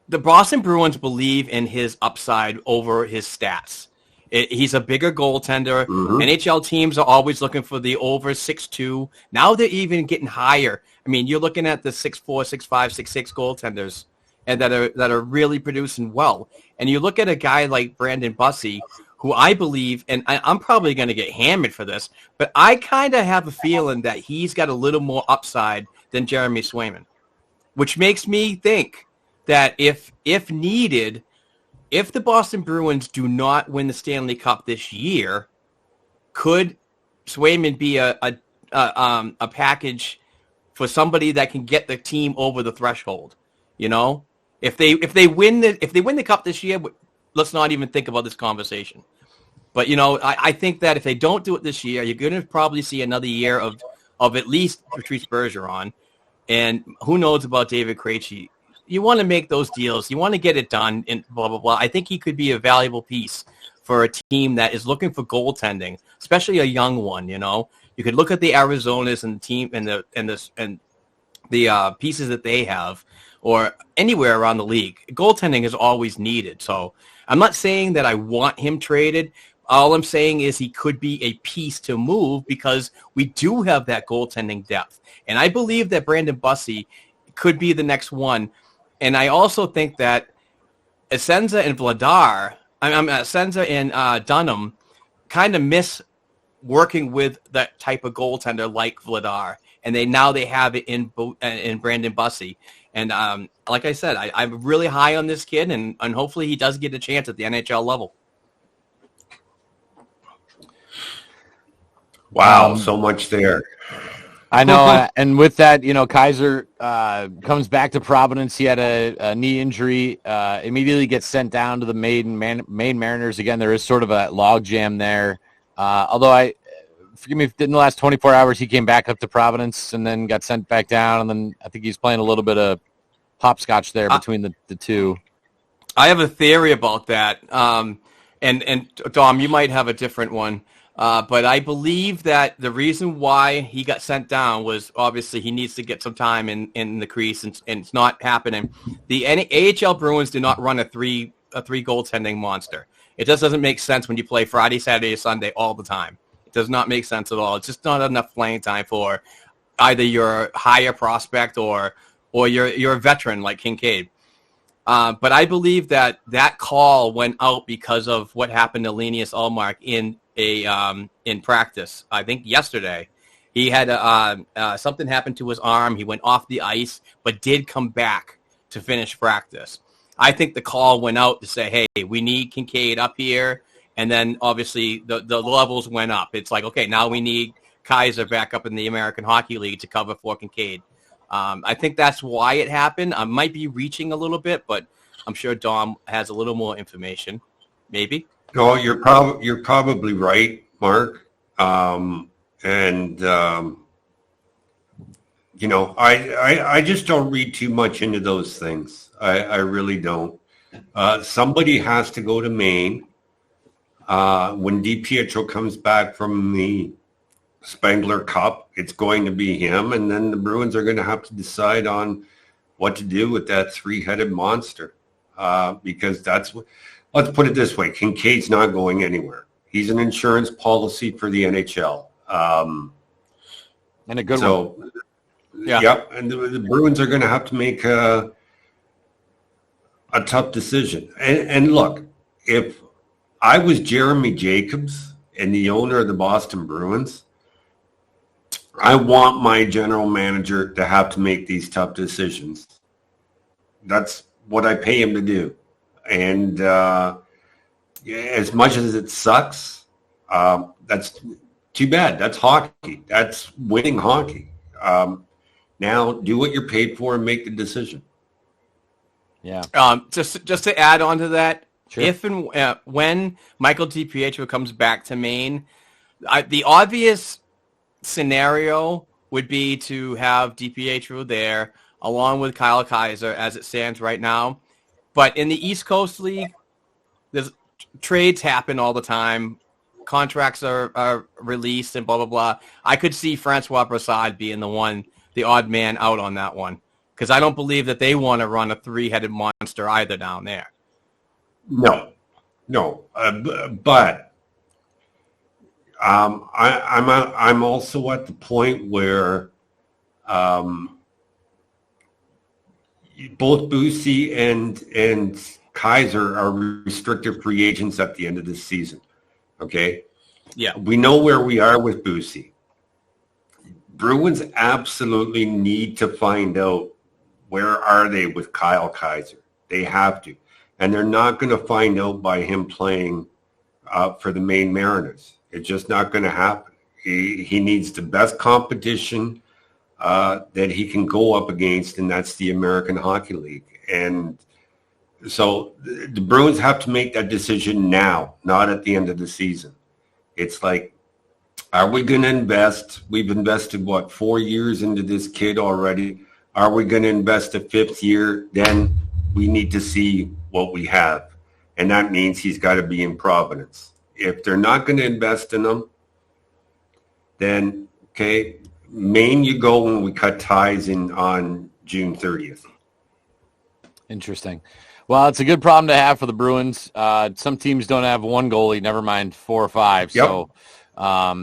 the Boston Bruins believe in his upside over his stats. He's a bigger goaltender. Mm-hmm. NHL teams are always looking for the over 6'2". Now they're even getting higher. I mean, you're looking at the 6'4", 6'5", 6'6" goaltenders and that are really producing well. And you look at a guy like Brandon Bussi, who I believe, and I'm probably going to get hammered for this, but I kind of have a feeling that he's got a little more upside than Jeremy Swayman, which makes me think that if needed, if the Boston Bruins do not win the Stanley Cup this year, could Swayman be a package for somebody that can get the team over the threshold? If they win the cup this year, let's not even think about this conversation. But I think that if they don't do it this year, you're going to probably see another year of at least Patrice Bergeron, and who knows about David Krejci. You want to make those deals. You want to get it done, and blah blah blah. I think he could be a valuable piece for a team that is looking for goaltending, especially a young one. You could look at the Arizonas and the team and the pieces that they have, or anywhere around the league. Goaltending is always needed. So I'm not saying that I want him traded. All I'm saying is he could be a piece to move because we do have that goaltending depth. And I believe that Brandon Bussi could be the next one. And I also think that Senza and Senza and Dunham kind of miss working with that type of goaltender like Vladar. And they have it in Brandon Bussi. And like I said, I'm really high on this kid, and hopefully he does get a chance at the NHL level. Wow, so much there. I know, and with that, Kaiser comes back to Providence. He had a knee injury, immediately gets sent down to the Maine Mariners. Again, there is sort of a log jam there. Although forgive me, in the last 24 hours, he came back up to Providence and then got sent back down. And then I think he's playing a little bit of hopscotch there between the two. I have a theory about that. And Dom, you might have a different one. But I believe that the reason why he got sent down was obviously he needs to get some time in the crease, and it's not happening. The AHL Bruins do not run a three goaltending monster. It just doesn't make sense when you play Friday, Saturday, Sunday all the time. It does not make sense at all. It's just not enough playing time for either your higher prospect or you're a veteran like Kincaid. But I believe that call went out because of what happened to Linus Ullmark in practice. I think yesterday he had something happened to his arm. He went off the ice, but did come back to finish practice. I think the call went out to say, hey, we need Kincaid up here. And then obviously the levels went up. It's like, okay, now we need Kaiser back up in the American Hockey League to cover for Kincaid. I think that's why it happened. I might be reaching a little bit, but I'm sure Dom has a little more information. Maybe. No, you're probably right, Mark. I just don't read too much into those things. I really don't. Somebody has to go to Maine. When DiPietro comes back from the Spengler Cup, it's going to be him, and then the Bruins are going to have to decide on what to do with that three-headed monster. Because that's what. Let's put it this way: Kincaid's not going anywhere. He's an insurance policy for the NHL, and a good one. Yeah. Yep. And the Bruins are going to have to make a tough decision. And look, if I was Jeremy Jacobs and the owner of the Boston Bruins, I want my general manager to have to make these tough decisions. That's what I pay him to do. And as much as it sucks, that's too bad. That's hockey. That's winning hockey. Now do what you're paid for and make the decision. Yeah. Just to add on to that, sure. If and when Michael DiPietro comes back to Maine, the obvious scenario would be to have DiPietro there along with Kyle Kaiser as it stands right now. But in the East Coast League, there's trades happen all the time. Contracts are released and blah, blah, blah. I could see Francois Brassard being the odd man out on that one, because I don't believe that they want to run a three-headed monster either down there. No. But I'm also at the point where both Bussi and Kaiser are restricted free agents at the end of this season. Okay? Yeah. We know where we are with Bussi. Bruins absolutely need to find out where are they with Kyle Kaiser. They have to. And they're not going to find out by him playing for the Maine Mariners. It's just not going to happen. He needs the best competition that he can go up against, and that's the American Hockey League. And So the Bruins have to make that decision now, not at the end of the season. It's like, are we going to invest? We've invested, 4 years into this kid already. Are we going to invest a 5th year? Then we need to see what we have. And that means he's got to be in Providence. If they're not going to invest in him, then, okay, Maine you go when we cut ties on June 30th. Interesting. Well, it's a good problem to have for the Bruins. Some teams don't have one goalie, never mind 4 or 5. Yep. So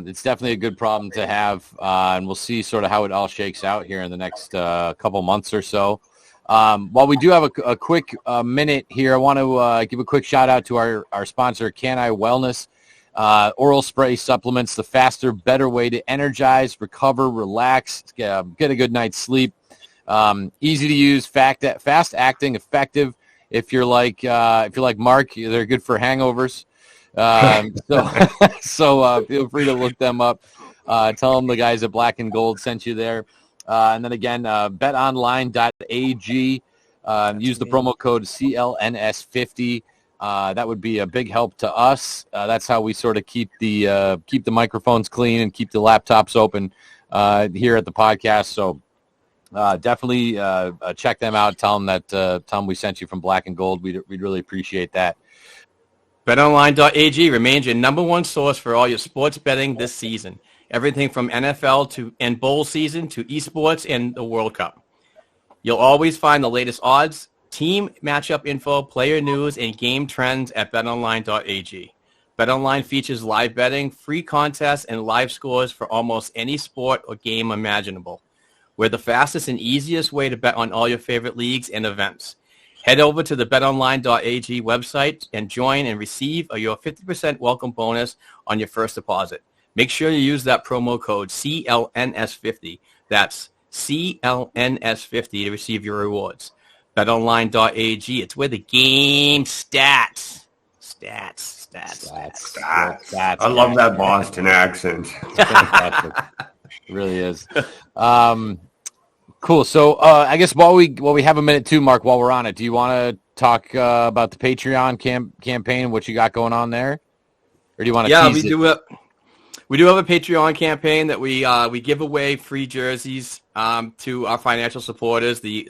it's definitely a good problem to have, and we'll see sort of how it all shakes out here in the next couple months or so. While we do have a quick minute here, I want to give a quick shout out to our sponsor, Can-I Wellness. Oral spray supplements, the faster, better way to energize, recover, relax, get a good night's sleep. Easy to use, fast acting, effective. If you're like Mark, they're good for hangovers. So feel free to look them up. Tell them the guys at Black and Gold sent you there. And then again, betonline.ag. Use the promo code CLNS50. That would be a big help to us. That's how we sort of keep the microphones clean and keep the laptops open here at the podcast. So definitely check them out. Tell them we sent you from Black and Gold. We'd really appreciate that. BetOnline.ag remains your number one source for all your sports betting this season. Everything from NFL and bowl season to esports and the World Cup. You'll always find the latest odds, team matchup info, player news, and game trends at betonline.ag. BetOnline features live betting, free contests, and live scores for almost any sport or game imaginable. We're the fastest and easiest way to bet on all your favorite leagues and events. Head over to the betonline.ag website and join and receive your 50% welcome bonus on your first deposit. Make sure you use that promo code CLNS50. That's CLNS50 to receive your rewards. BetOnline.ag. It's where the game stats. I love that Boston accent. Fantastic. It really is. Cool. So I guess while we have a minute too, Mark, while we're on it, do you want to talk about the Patreon campaign, what you got going on there? Or do you want to tease it? We do have a Patreon campaign that we give away free jerseys to our financial supporters, the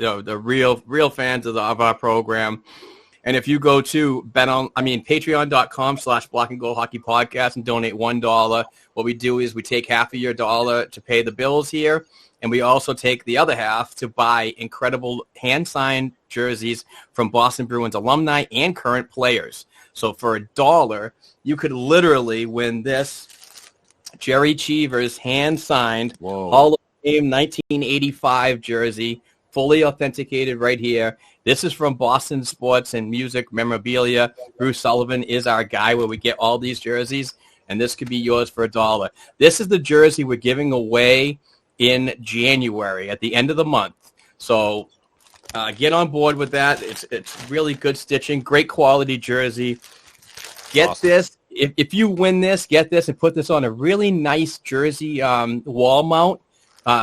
real fans of our program. And if you go to patreon.com/Black and Gold Hockey Podcast and donate $1, what we do is we take half of your dollar to pay the bills here, and we also take the other half to buy incredible hand-signed jerseys from Boston Bruins alumni and current players. So for $1, you could literally win this Jerry Cheever's hand-signed Hall of Fame 1985 jersey, fully authenticated right here. This is from Boston Sports and Music Memorabilia. Bruce Sullivan is our guy where we get all these jerseys, and this could be yours for $1. This is the jersey we're giving away in January at the end of the month. So get on board with that. It's really good stitching, great quality jersey. Get awesome. This. If you win this, get this and put this on a really nice jersey wall mount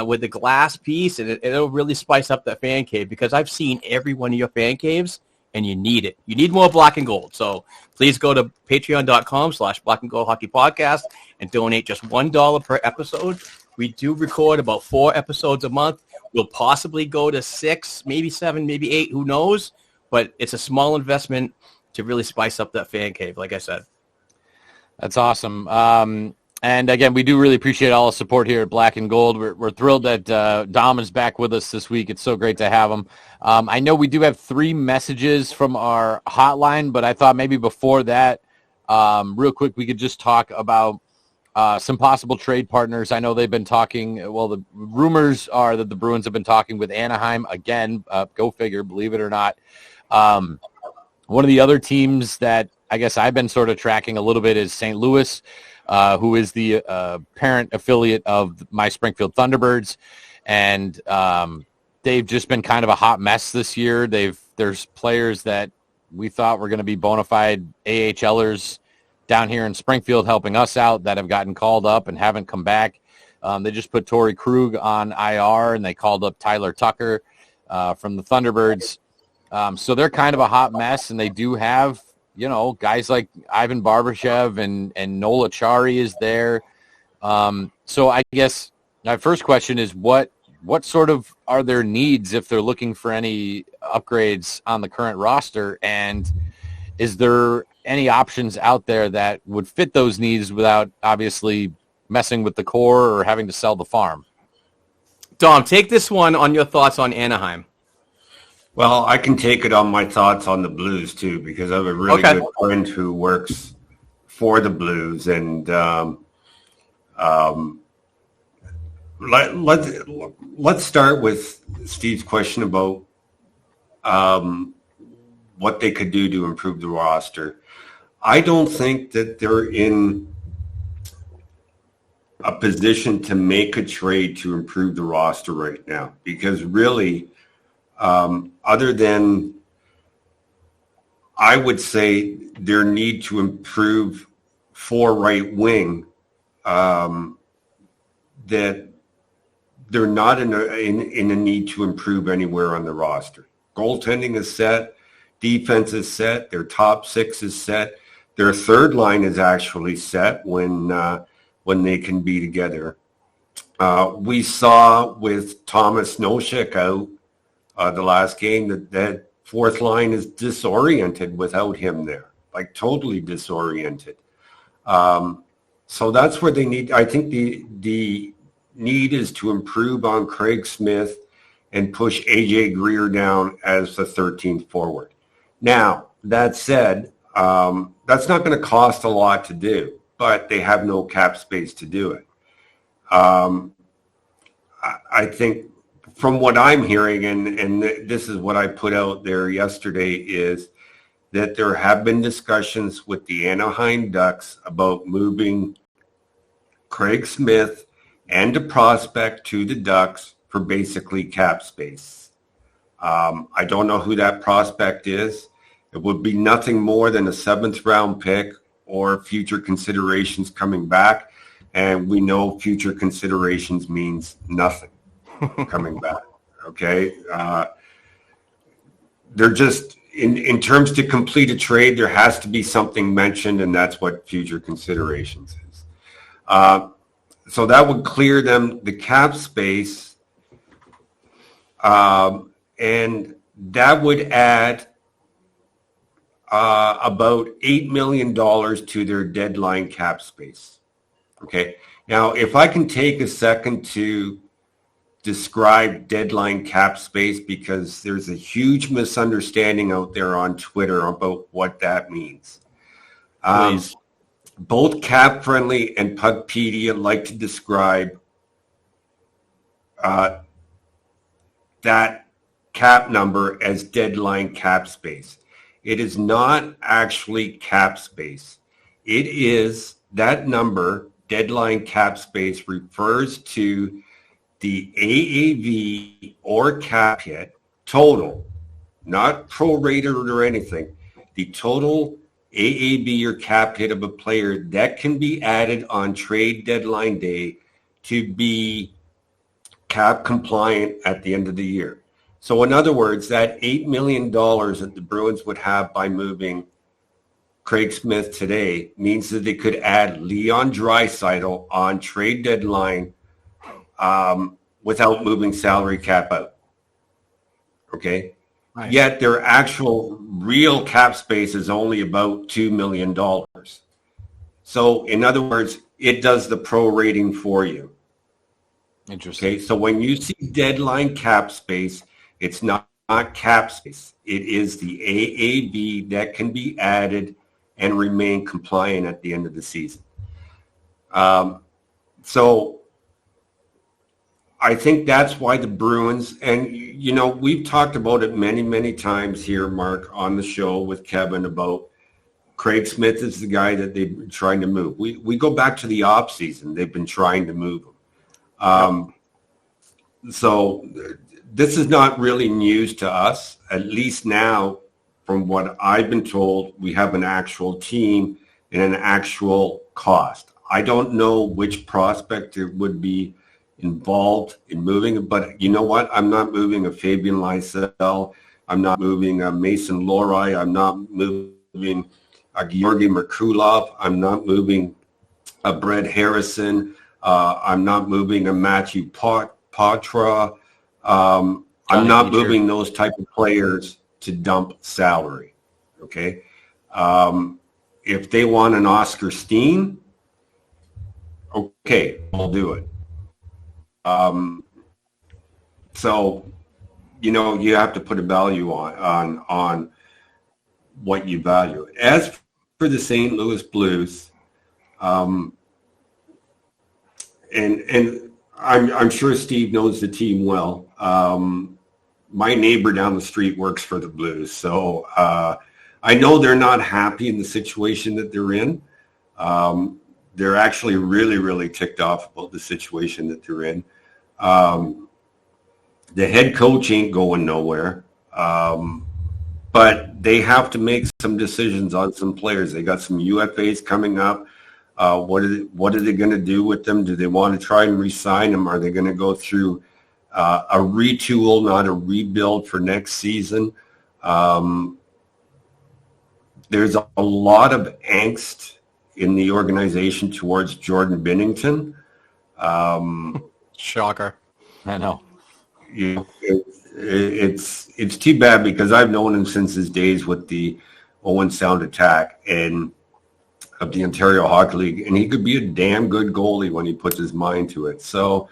with the glass piece, and it'll really spice up that fan cave, because I've seen every one of your fan caves, and you need it. You need more Black and Gold. So please go to patreon.com/Black and Gold Hockey Podcast and donate just $1 per episode. We do record about 4 episodes a month. We'll possibly go to 6, maybe 7, maybe 8, who knows? But it's a small investment to really spice up that fan cave, like I said. That's awesome. And again, we do really appreciate all the support here at Black and Gold. We're thrilled that Dom is back with us this week. It's so great to have him. I know we do have 3 messages from our hotline, but I thought maybe before that, real quick, we could just talk about some possible trade partners. I know they've been talking. Well, the rumors are that the Bruins have been talking with Anaheim again. Go figure, believe it or not. One of the other teams that I guess I've been sort of tracking a little bit is St. Louis, who is the parent affiliate of my Springfield Thunderbirds. And they've just been kind of a hot mess this year. There's players that we thought were going to be bona fide AHLers down here in Springfield helping us out that have gotten called up and haven't come back. They just put Torrey Krug on IR, and they called up Tyler Tucker from the Thunderbirds. So they're kind of a hot mess, and they do have, guys like Ivan Barbashev and Nola Chari is there. So I guess my first question is what sort of are their needs if they're looking for any upgrades on the current roster, and is there any options out there that would fit those needs without obviously messing with the core or having to sell the farm? Dom, take this one on your thoughts on Anaheim. Well, I can take it on my thoughts on the Blues too, because I have a really good friend who works for the Blues, and let's start with Steve's question about what they could do to improve the roster. I don't think that they're in a position to make a trade to improve the roster right now, because really, other than, I would say, their need to improve for right wing, that they're not in a need to improve anywhere on the roster. Goaltending is set, defense is set, their top six is set, their third line is actually set when they can be together. We saw with Thomas Nosek out the last game that fourth line is disoriented without him there, like totally disoriented. So that's where they need, I think the need is to improve on Craig Smith and push AJ Greer down as the 13th forward. Now, that said, that's not going to cost a lot to do, but they have no cap space to do it. I think from what I'm hearing, and this is what I put out there yesterday, is that there have been discussions with the Anaheim Ducks about moving Craig Smith and a prospect to the Ducks for basically cap space. I don't know who that prospect is. It would be nothing more than a 7th round pick or future considerations coming back. And we know future considerations means nothing coming back. Okay. They're just, in terms to complete a trade, there has to be something mentioned, and that's what future considerations is. So that would clear them the cap space, and that would add about $8 million to their deadline cap space. Okay. Now, if I can take a second to describe deadline cap space, because there's a huge misunderstanding out there on Twitter about what that means. Both Cap Friendly and Puckpedia like to describe that cap number as deadline cap space. It is not actually cap space. It is, that number, deadline cap space, refers to the AAV or cap hit total, not prorated or anything, the total AAV or cap hit of a player that can be added on trade deadline day to be cap compliant at the end of the year. So in other words, that $8 million that the Bruins would have by moving Craig Smith today means that they could add Leon Draisaitl on trade deadline without moving salary cap out. Okay? Right. Yet their actual real cap space is only about $2 million. So in other words, it does the prorating for you. Interesting. Okay, so when you see deadline cap space, it's not cap space. It is the AAV that can be added and remain compliant at the end of the season. So I think that's why the Bruins, and we've talked about it many, many times here, Mark, on the show with Kevin, about Craig Smith is the guy that they've been trying to move. We go back to the off season. They've been trying to move him. So this is not really news to us, at least now. From what I've been told, we have an actual team and an actual cost. I don't know which prospect it would be involved in moving, but you know what? I'm not moving a Fabian Lysell I'm not moving Mason Lohrei. I'm not moving Georgi Merkulov. I'm not moving Brett Harrison. I'm not moving a Matthew Patra. I'm not moving those type of players to dump salary. Okay. If they want an Oscar Steen, okay, we'll do it. So, you have to put a value on what you value. As for the St. Louis Blues, and I'm sure Steve knows the team well. My neighbor down the street works for the Blues, so I know they're not happy in the situation that they're in. They're actually really, really ticked off about the situation that they're in. The head coach ain't going nowhere, but they have to make some decisions on some players. They got some UFAs coming up. What are they going to do with them? Do they want to try and re-sign them? Are they going to go through a retool, not a rebuild for next season? There's a lot of angst in the organization towards Jordan Binnington. Shocker. I know. It's too bad because I've known him since his days with the Owen Sound Attack and of the Ontario Hockey League, and he could be a damn good goalie when he puts his mind to it. So,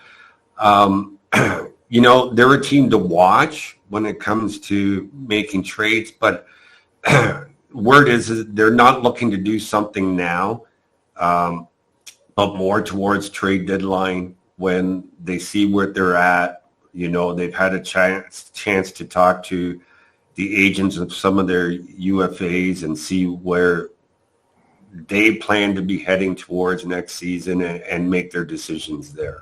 they're a team to watch when it comes to making trades, but word is they're not looking to do something now, but more towards trade deadline when they see where they're at. They've had a chance to talk to the agents of some of their UFAs and see where they plan to be heading towards next season and make their decisions there.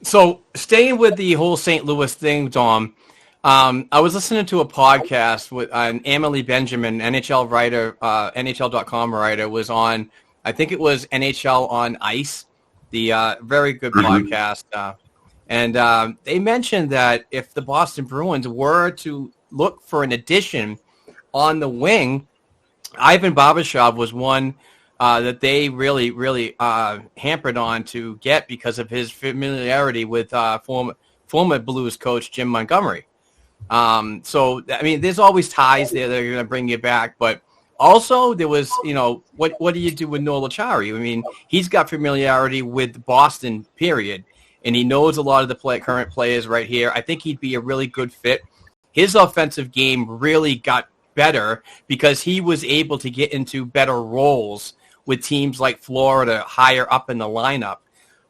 So staying with the whole St. Louis thing, Dom, I was listening to a podcast with Emily Benjamin, NHL writer, NHL.com writer, was on, I think it was NHL on Ice, the very good podcast. And they mentioned that if the Boston Bruins were to look for an addition on the wing, Ivan Barbashev was one that they really, really hampered on to get because of his familiarity with former Blues coach Jim Montgomery. So, I mean, there's always ties there that are going to bring you back. But also there was, what do you do with Noel Acciari? I mean, he's got familiarity with Boston, period. And he knows a lot of the current players right here. I think he'd be a really good fit. His offensive game really got better because he was able to get into better roles with teams like Florida higher up in the lineup.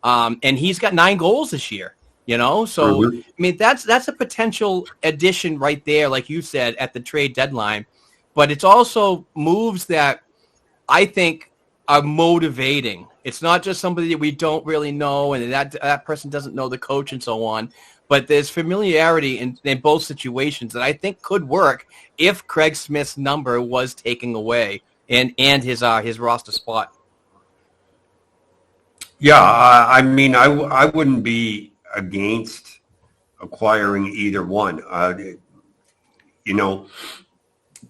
And he's got 9 goals this year, So, I mean, that's a potential addition right there, like you said, at the trade deadline. But it's also moves that I think are motivating. It's not just somebody that we don't really know and that person doesn't know the coach and so on. But there's familiarity in both situations that I think could work if Craig Smith's number was taken away and his roster spot. Yeah, I mean, I wouldn't be against acquiring either one.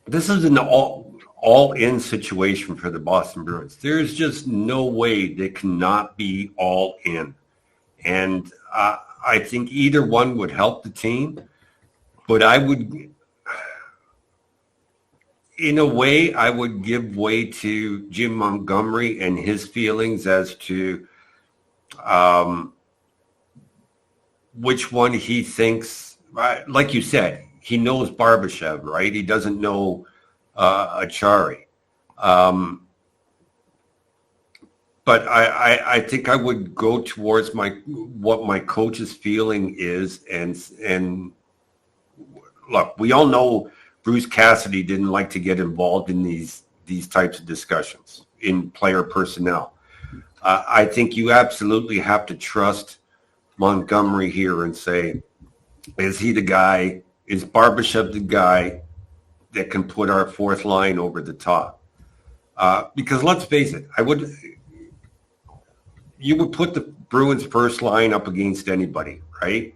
This is an all-in situation for the Boston Bruins. There's just no way they cannot be all in. And I think either one would help the team. But I would, in a way, I would give way to Jim Montgomery and his feelings as to which one he thinks, like you said, he knows Barbashev, right? He doesn't know Acciari. But I think I would go towards what my coach's feeling is, and look, we all know Bruce Cassidy didn't like to get involved in these types of discussions in player personnel. I think you absolutely have to trust Montgomery here and say, is he the guy? Is Barbashev the guy that can put our fourth line over the top? Because let's face it, you would put the Bruins first line up against anybody, right?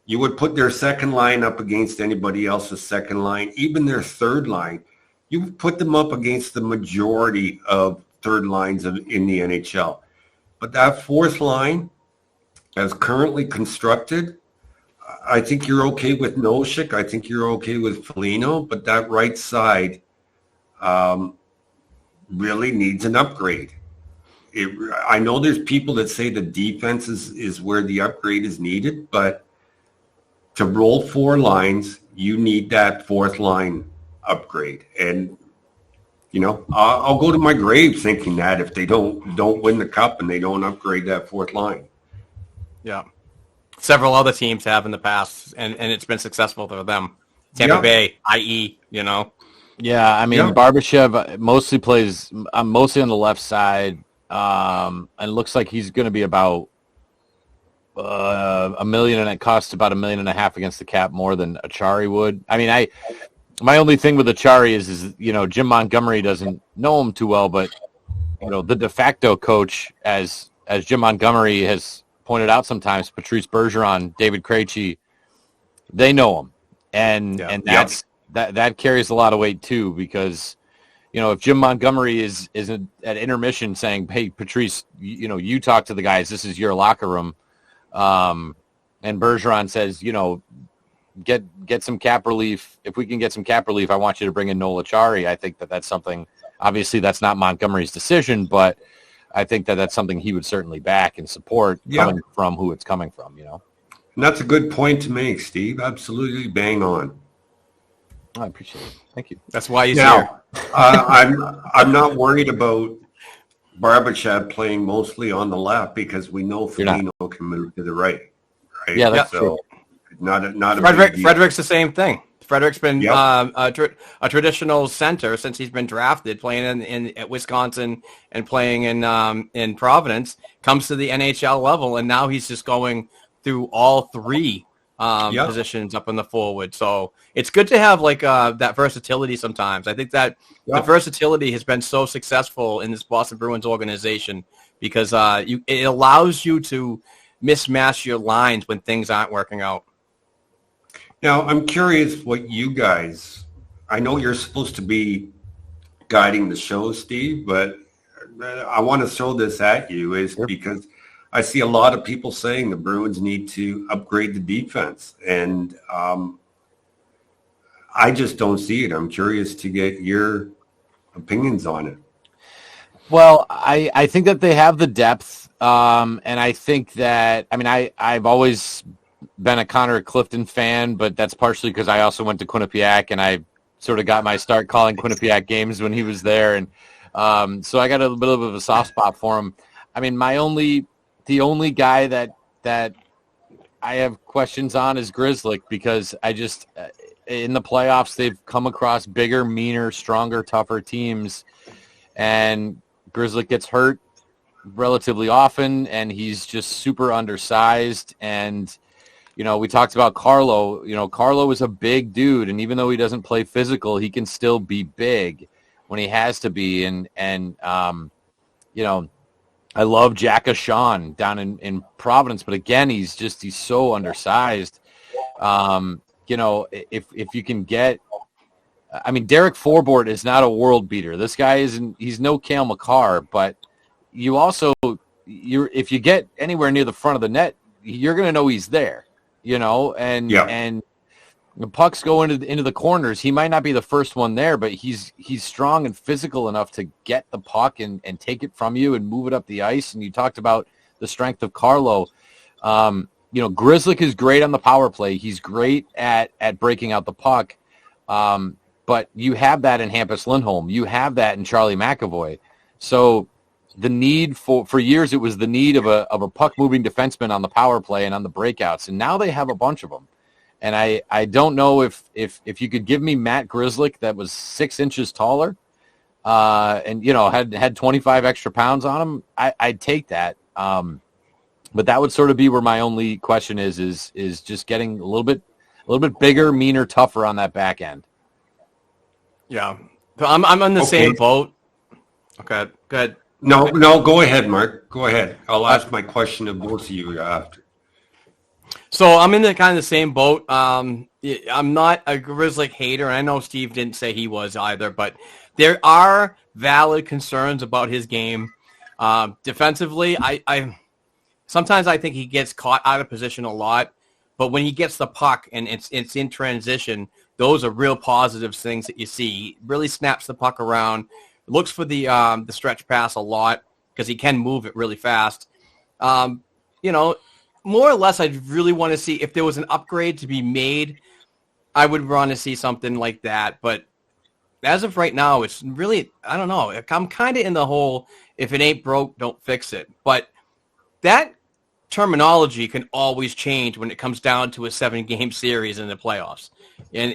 You would put their second line up against anybody else's second line, even their third line. You would put them up against the majority of third lines in the NHL. But that fourth line, as currently constructed, I think you're okay with Nosek. I think you're okay with Foligno. But that right side really needs an upgrade. I know there's people that say the defense is where the upgrade is needed, but to roll four lines, you need that fourth line upgrade. And, you know, I'll go to my grave thinking that if they don't win the cup and they don't upgrade that fourth line. Yeah. Several other teams have in the past, and it's been successful for them. Tampa Bay, i.e., you know. Yeah, I mean, Barbashev mostly plays mostly on the left side, and it looks like he's going to be about $1 million, and it costs about $1.5 million against the cap more than Achari would. I mean, my only thing with Achari is you know, Jim Montgomery doesn't know him too well, but you know, the de facto coach, as Jim Montgomery has pointed out sometimes, Patrice Bergeron, David Krejci, they know him, and that carries a lot of weight too, because you know, if Jim Montgomery is at intermission saying, "Hey, Patrice, you know, you talk to the guys. This is your locker room," and Bergeron says, you know, get some cap relief. If we can get some cap relief, I want you to bring in Noel Acciari. I think that's something. Obviously, that's not Montgomery's decision, but I think that's something he would certainly back and support, coming from who it's coming from. You know, and that's a good point to make, Steve. Absolutely, bang on. I appreciate it. Thank you. That's why he's here. I'm not worried about Barbashev playing mostly on the left, because we know Foligno can move to the right. Yeah, that's true. Not a Frederick's the same thing. Frederick's been a traditional center since he's been drafted, playing at Wisconsin and playing in Providence. Comes to the NHL level, and now he's just going through all three positions up in the forward. So it's good to have like that versatility sometimes. I think that the versatility has been so successful in this Boston Bruins organization, because it allows you to mismatch your lines when things aren't working out. Now, I'm curious what you guys, I know you're supposed to be guiding the show, Steve, but I want to throw this at you because I see a lot of people saying the Bruins need to upgrade the defense, and I just don't see it. I'm curious to get your opinions on it. Well, I think that they have the depth, and I think that, I mean, I've always been a Connor Clifton fan, but that's partially because I also went to Quinnipiac, and I sort of got my start calling Quinnipiac games when he was there, and so I got a bit of a soft spot for him. I mean, the only guy that I have questions on is Grzelcyk, because I just in the playoffs they've come across bigger, meaner, stronger, tougher teams, and Grzelcyk gets hurt relatively often, and he's just super undersized. And you know, we talked about Carlo. You know, Carlo is a big dude, and even though he doesn't play physical, he can still be big when he has to be. And you know, I love Jack Ashawn down in Providence, but again, he's so undersized. You know, if you can get, I mean, Derek Forbort is not a world beater. This guy he's no Cale Makar, but you also, if you get anywhere near the front of the net, you're going to know he's there, you know, and the pucks go into the corners. He might not be the first one there, but he's strong and physical enough to get the puck and take it from you and move it up the ice. And you talked about the strength of Carlo. You know, Grzelcyk is great on the power play. He's great at breaking out the puck. But you have that in Hampus Lindholm. You have that in Charlie McAvoy. So the need for years, it was the need of a puck-moving defenseman on the power play and on the breakouts. And now they have a bunch of them. And I don't know if you could give me Matt Grzelcyk that was 6 inches taller, and you know had 25 extra pounds on him, I'd take that. But that would sort of be where my only question is just getting a little bit bigger, meaner, tougher on that back end. Yeah, I'm on the same boat. Okay, go ahead. No, go ahead, Mark. Go ahead. I'll ask my question of both of you after. So I'm in the kind of the same boat. I'm not a Grizzly hater, and I know Steve didn't say he was either, but there are valid concerns about his game. Defensively, I sometimes I think he gets caught out of position a lot, but when he gets the puck and it's in transition, those are real positive things that you see. He really snaps the puck around, looks for the stretch pass a lot because he can move it really fast. More or less, I'd really want to see if there was an upgrade to be made. I would want to see something like that. But as of right now, it's really, I don't know. I'm kind of in the whole, if it ain't broke, don't fix it. But that terminology can always change when it comes down to a 7-game series in the playoffs. And,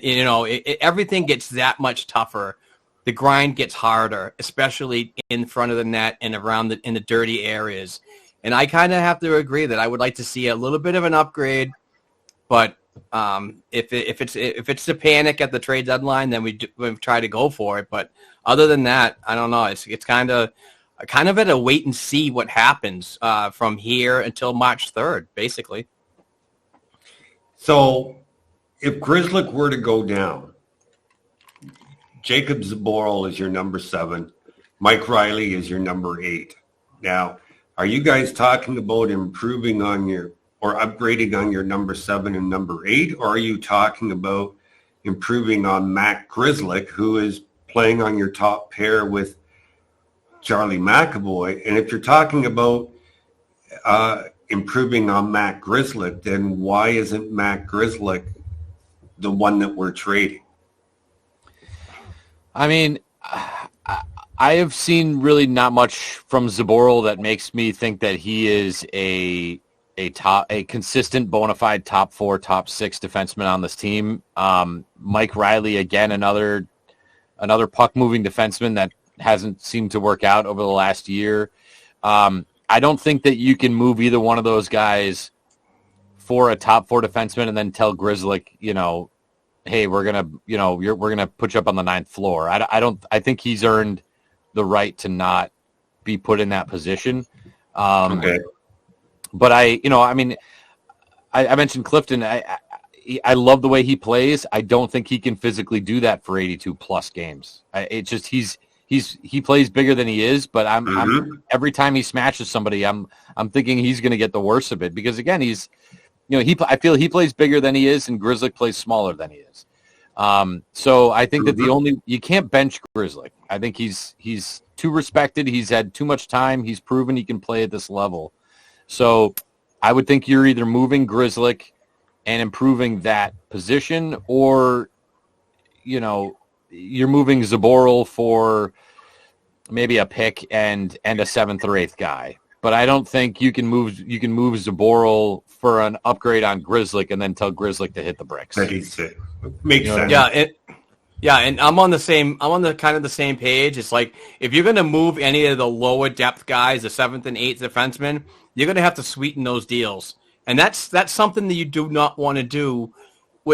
everything gets that much tougher. The grind gets harder, especially in front of the net and around in the dirty areas. And I kind of have to agree that I would like to see a little bit of an upgrade, but if it's the panic at the trade deadline, then we try to go for it. But other than that, I don't know. It's kind of at a wait and see what happens from here until March 3rd, basically. So, if Grizzly were to go down, Jacob Zaboral is your number 7. Mike Riley is your number 8. Now, are you guys talking about improving on or upgrading on your number 7 and number 8, or are you talking about improving on Matt Grzelcyk, who is playing on your top pair with Charlie McAvoy? And if you're talking about improving on Matt Grzelcyk, then why isn't Matt Grzelcyk the one that we're trading? I mean, I have seen really not much from Zaboral that makes me think that he is a consistent, bona fide top 4, top 6 defenseman on this team. Mike Riley, again, another puck-moving defenseman that hasn't seemed to work out over the last year. I don't think that you can move either one of those guys for a top 4 defenseman and then tell Grzelcyk, hey, we're gonna put you up on the 9th floor. I think he's earned the right to not be put in that position. Okay. But I mentioned Clifton. I love the way he plays. I don't think he can physically do that for 82 plus games. He plays bigger than he is, but I'm every time he smashes somebody, I'm thinking he's going to get the worst of it because again, I feel he plays bigger than he is and Grzelcyk plays smaller than he is. So I think that you can't bench Grzelcyk. I think he's too respected. He's had too much time. He's proven he can play at this level. So I would think you're either moving Grzelcyk and improving that position, or you're moving Zaboral for maybe a pick and a 7th or 8th guy. But I don't think you can move Zaboral for an upgrade on Grzelcyk and then tell Grzelcyk to hit the bricks. Makes sense. Yeah, and I'm on the kind of the same page. It's like if you're going to move any of the lower depth guys, the 7th and 8th defensemen, you're going to have to sweeten those deals. And that's something that you do not want to do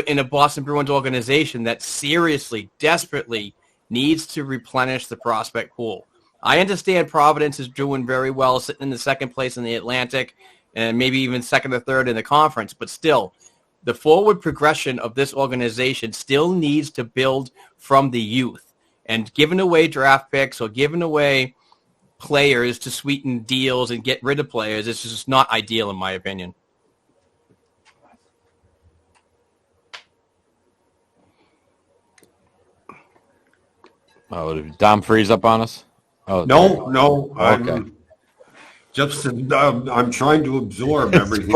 in a Boston Bruins organization that seriously, desperately needs to replenish the prospect pool. I understand Providence is doing very well, sitting in the 2nd place in the Atlantic and maybe even 2nd or 3rd in the conference, but still, the forward progression of this organization still needs to build from the youth. And giving away draft picks or giving away players to sweeten deals and get rid of players is just not ideal in my opinion. Oh, did Dom freeze up on us? Oh, no. Okay. I'm trying to absorb everything.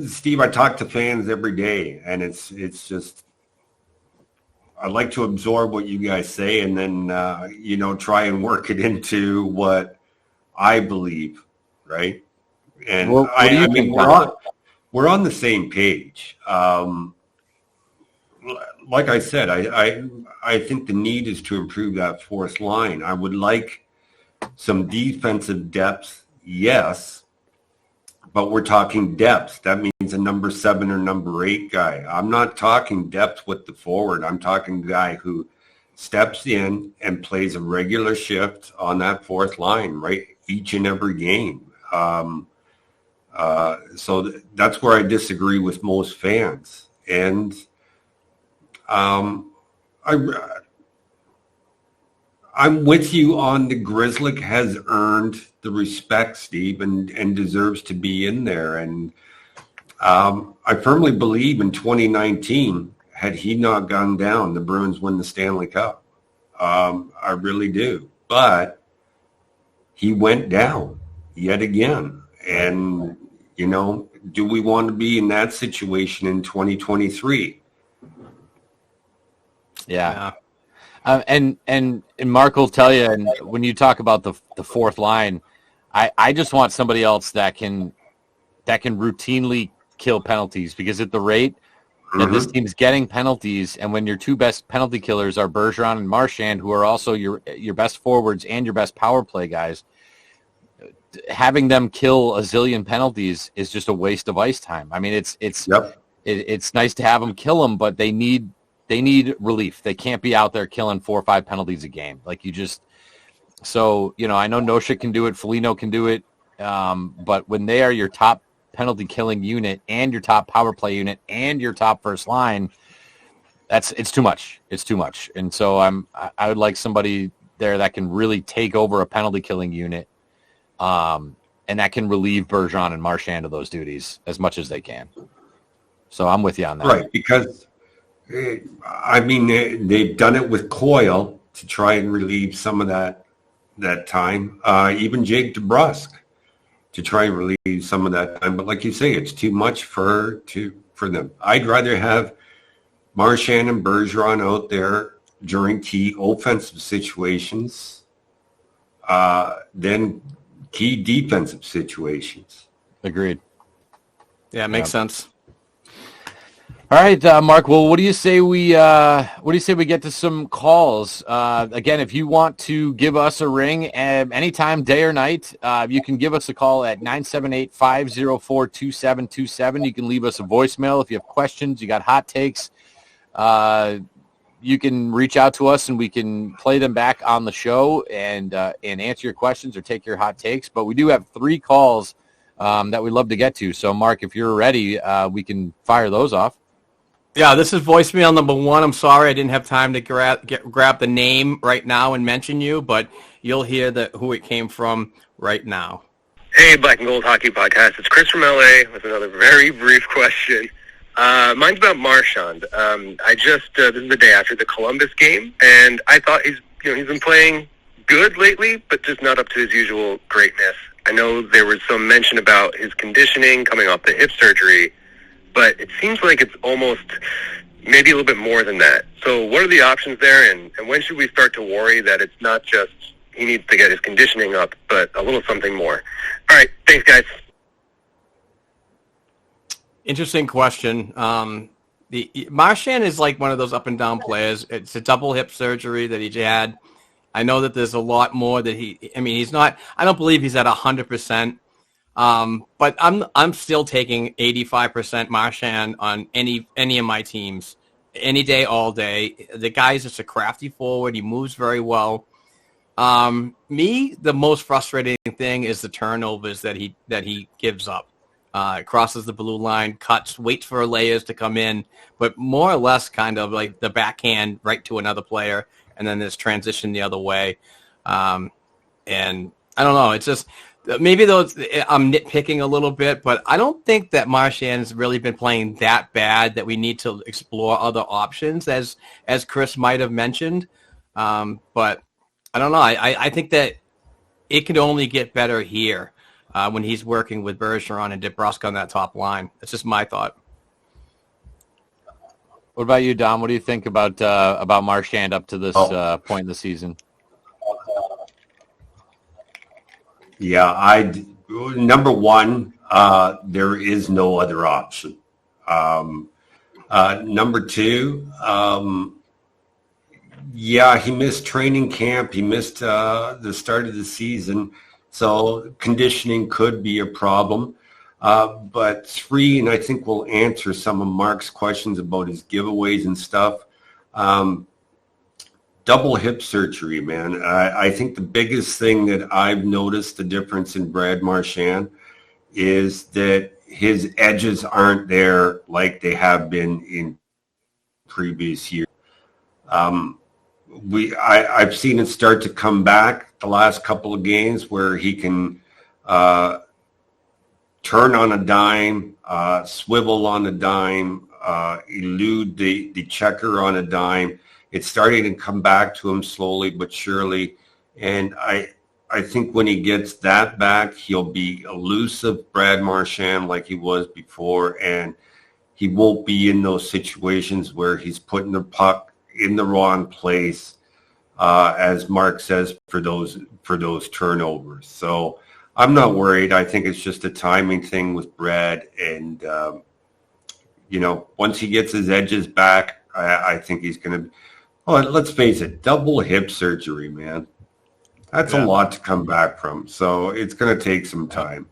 Steve, I talk to fans every day, and it's just I like to absorb what you guys say, and then try and work it into what I believe, right? And we're on the same page. Like I said, I think the need is to improve that 4th line. I would like some defensive depth, yes, but we're talking depth. That means a number 7 or number 8 guy. I'm not talking depth with the forward. I'm talking a guy who steps in and plays a regular shift on that 4th line, each and every game. So that's where I disagree with most fans. And I'm with you on the Grzelcyk has earned the respect, Steve, and deserves to be in there. And I firmly believe in 2019, had he not gone down, the Bruins win the Stanley Cup. I really do. But he went down yet again. And, you know, do we want to be in that situation in 2023? Yeah. And Mark will tell you, and when you talk about the fourth line, I just want somebody else that can routinely kill penalties, because at the rate that this team's getting penalties, and when your two best penalty killers are Bergeron and Marchand, who are also your best forwards and your best power play guys, having them kill a zillion penalties is just a waste of ice time. I mean, it's nice to have them kill them, but they need relief. They can't be out there killing 4 or 5 penalties a game. So, you know, I know Nosha can do it, Foligno can do it, but when they are your top penalty killing unit and your top power play unit and your top first line, it's too much. It's too much. And so I would like somebody there that can really take over a penalty killing unit, and that can relieve Bergeron and Marchand of those duties as much as they can. So I'm with you on that. Right, because I mean, they've done it with Coyle to try and relieve some of that time. Even Jake DeBrusk to try and relieve some of that time. But like you say, it's too much for them. I'd rather have Marchand and Bergeron out there during key offensive situations than key defensive situations. Agreed. Yeah, it makes sense. All right, Mark. Well, what do you say we get to some calls? Again, if you want to give us a ring anytime, day or night, you can give us a call at 978-504-2727. You can leave us a voicemail if you have questions, you got hot takes. You can reach out to us and we can play them back on the show and answer your questions or take your hot takes. But we do have 3 calls that we'd love to get to. So, Mark, if you're ready, we can fire those off. Yeah, this is voicemail number 1. I'm sorry I didn't have time to grab the name right now and mention you, but you'll hear who it came from right now. Hey, Black and Gold Hockey Podcast. It's Chris from LA with another very brief question. Mine's about Marchand. This is the day after the Columbus game, and I thought he's been playing good lately, but just not up to his usual greatness. I know there was some mention about his conditioning coming off the hip surgery, but it seems like it's almost maybe a little bit more than that. So what are the options there, and when should we start to worry that it's not just he needs to get his conditioning up, but a little something more? All right, thanks, guys. Interesting question. Marchand is like one of those up and down players. It's a double hip surgery that he had. I know that there's a lot more that he's not, I don't believe he's at 100%. But I'm still taking 85% Marchand on any of my teams, any day, all day. The guy's just a crafty forward. He moves very well. The most frustrating thing is the turnovers that he gives up. Crosses the blue line, cuts, waits for layers to come in, but more or less kind of like the backhand right to another player, and then this transition the other way. And I don't know. It's just maybe I'm nitpicking a little bit, but I don't think that Marchand's really been playing that bad that we need to explore other options, as Chris might have mentioned. But I don't know. I think that it could only get better here when he's working with Bergeron and DeBrusk on that top line. That's just my thought. What about you, Dom? What do you think about Marchand up to this point in the season? Yeah, number one, there is no other option. Number two, he missed training camp. He missed the start of the season. So conditioning could be a problem. But 3, and I think we'll answer some of Mark's questions about his giveaways and stuff. double hip surgery, man. I think the biggest thing that I've noticed the difference in Brad Marchand is that his edges aren't there like they have been in previous years. I've seen it start to come back the last couple of games where he can turn on a dime, swivel on a dime, elude the checker on a dime. It's starting to come back to him slowly but surely. And I think when he gets that back, he'll be elusive Brad Marchand like he was before, and he won't be in those situations where he's putting the puck in the wrong place, as Mark says, for those turnovers. So I'm not worried. I think it's just a timing thing with Brad, and once he gets his edges back, I think he's going to. Oh, let's face it, double hip surgery, man. That's a lot to come back from. So it's going to take some time.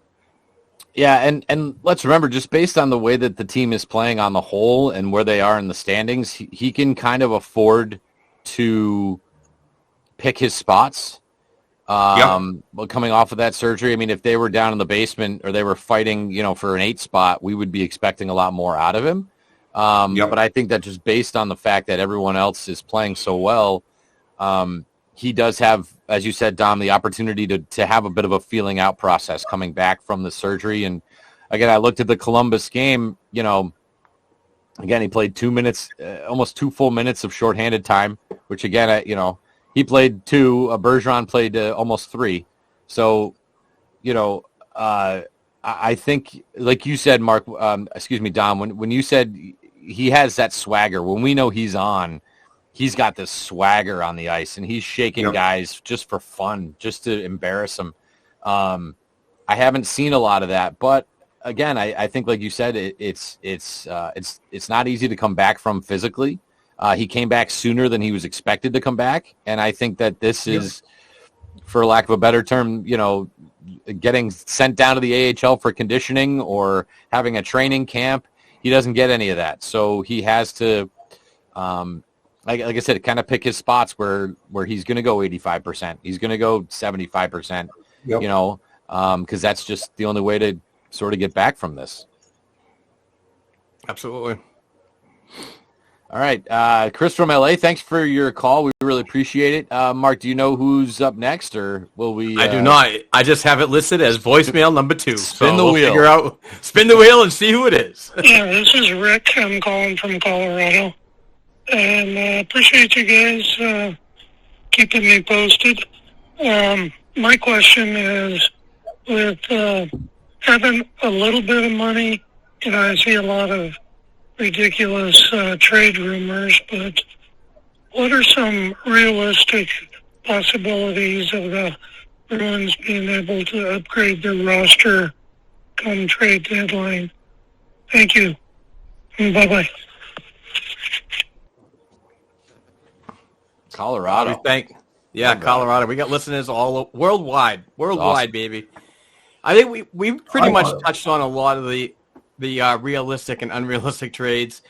Yeah, and let's remember, just based on the way that the team is playing on the whole and where they are in the standings, he can kind of afford to pick his spots. But coming off of that surgery, I mean, if they were down in the basement or they were fighting, for an 8 spot, we would be expecting a lot more out of him. But I think that just based on the fact that everyone else is playing so well, he does have, as you said, Dom, the opportunity to have a bit of a feeling out process coming back from the surgery. And again, I looked at the Columbus game, again, he played 2 minutes, almost 2 full minutes of shorthanded time, which again, he played 2, Bergeron played almost 3. So, I think, like you said, Mark, Dom, when you said he has that swagger, when we know he's on, he's got this swagger on the ice, and he's shaking guys just for fun, just to embarrass them. I haven't seen a lot of that, but again, I think, like you said, it's not easy to come back from physically. He came back sooner than he was expected to come back, and I think that this is, for lack of a better term, getting sent down to the AHL for conditioning or having a training camp. He doesn't get any of that, so he has to, like I said, kind of pick his spots where he's going to go 85%. He's going to go 75%. Because that's just the only way to sort of get back from this. Absolutely. All right, Chris from LA, thanks for your call. We really appreciate it. Mark, do you know who's up next, or will we? I do not. I just have it listed as voicemail number 2. Spin the wheel. Spin the wheel and see who it is. Yeah, this is Rick. I'm calling from Colorado, and appreciate you guys keeping me posted. My question is, with having a little bit of money, I see a lot of ridiculous trade rumors, but what are some realistic possibilities of the Bruins being able to upgrade their roster come trade deadline? Thank you. Bye-bye. Colorado. Colorado. We got listeners all worldwide, awesome. Baby. I think we pretty much touched on a lot of the realistic and unrealistic trades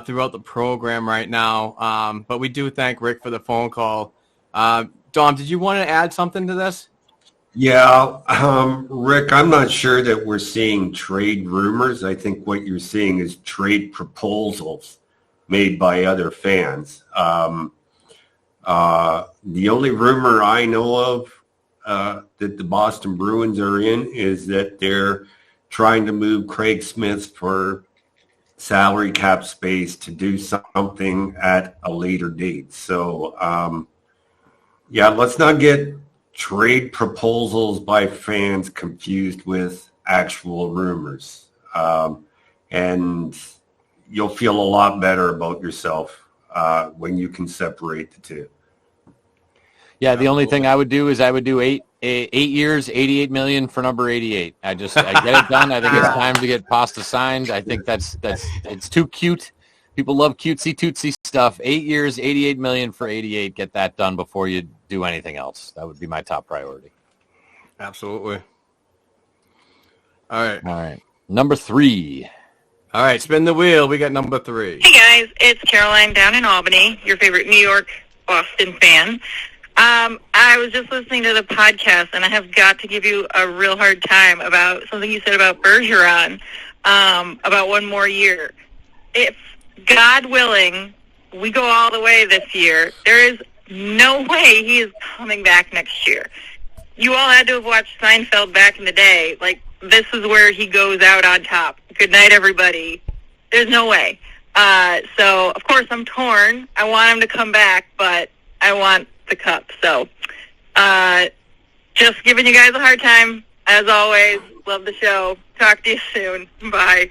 throughout the program right now. But we do thank Rick for the phone call. Dom, did you want to add something to this? Yeah, Rick, I'm not sure that we're seeing trade rumors. I think what you're seeing is trade proposals made by other fans. The only rumor I know of that the Boston Bruins are in is that they're trying to move Craig Smith for salary cap space to do something at a later date. So, let's not get trade proposals by fans confused with actual rumors. And you'll feel a lot better about yourself when you can separate the two. Yeah, the only thing I would do is I would do 8 years, $88 million for number 88. I get it done. I think it's time to get Pasta signed. I think it's too cute. People love cutesy tootsy stuff. 8 years, $88 million for 88. Get that done before you do anything else. That would be my top priority. Absolutely. All right. Number 3. All right, spin the wheel. We got number 3. Hey guys, it's Caroline down in Albany, your favorite New York Boston fan. I was just listening to the podcast, and I have got to give you a real hard time about something you said about Bergeron, about one more year. If, God willing, we go all the way this year, there is no way he is coming back next year. You all had to have watched Seinfeld back in the day. Like, this is where he goes out on top. Good night, everybody. There's no way. So, of course, I'm torn. I want him to come back, but I want the cup. So, just giving you guys a hard time. As always, love the show. Talk to you soon. Bye.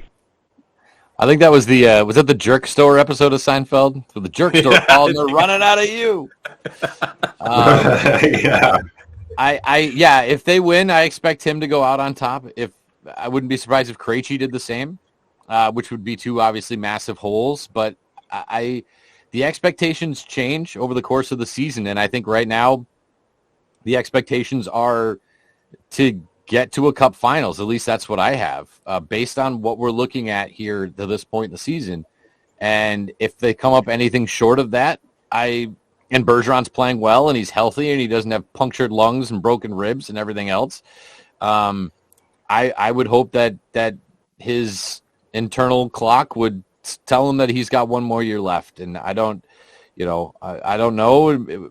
I think that was the Jerk Store episode of Seinfeld? So the Jerk Store called, they're running out of you. If they win, I expect him to go out on top. I wouldn't be surprised if Krejci did the same, which would be two obviously massive holes. But the expectations change over the course of the season, and I think right now the expectations are to get to a Cup Finals. At least that's what I have, based on what we're looking at here to this point in the season. And if they come up anything short of that, and Bergeron's playing well and he's healthy and he doesn't have punctured lungs and broken ribs and everything else, I would hope that his internal clock would tell him that he's got one more year left. And I don't know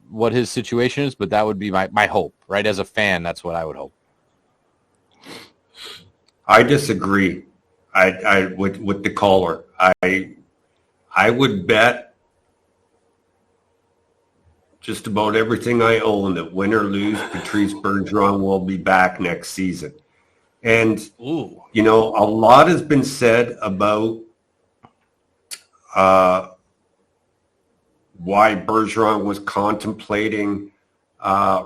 what his situation is, but that would be my hope, right? As a fan, that's what I would hope. I disagree. With the caller. I would bet just about everything I own that win or lose, Patrice Bergeron will be back next season. And a lot has been said about why Bergeron was contemplating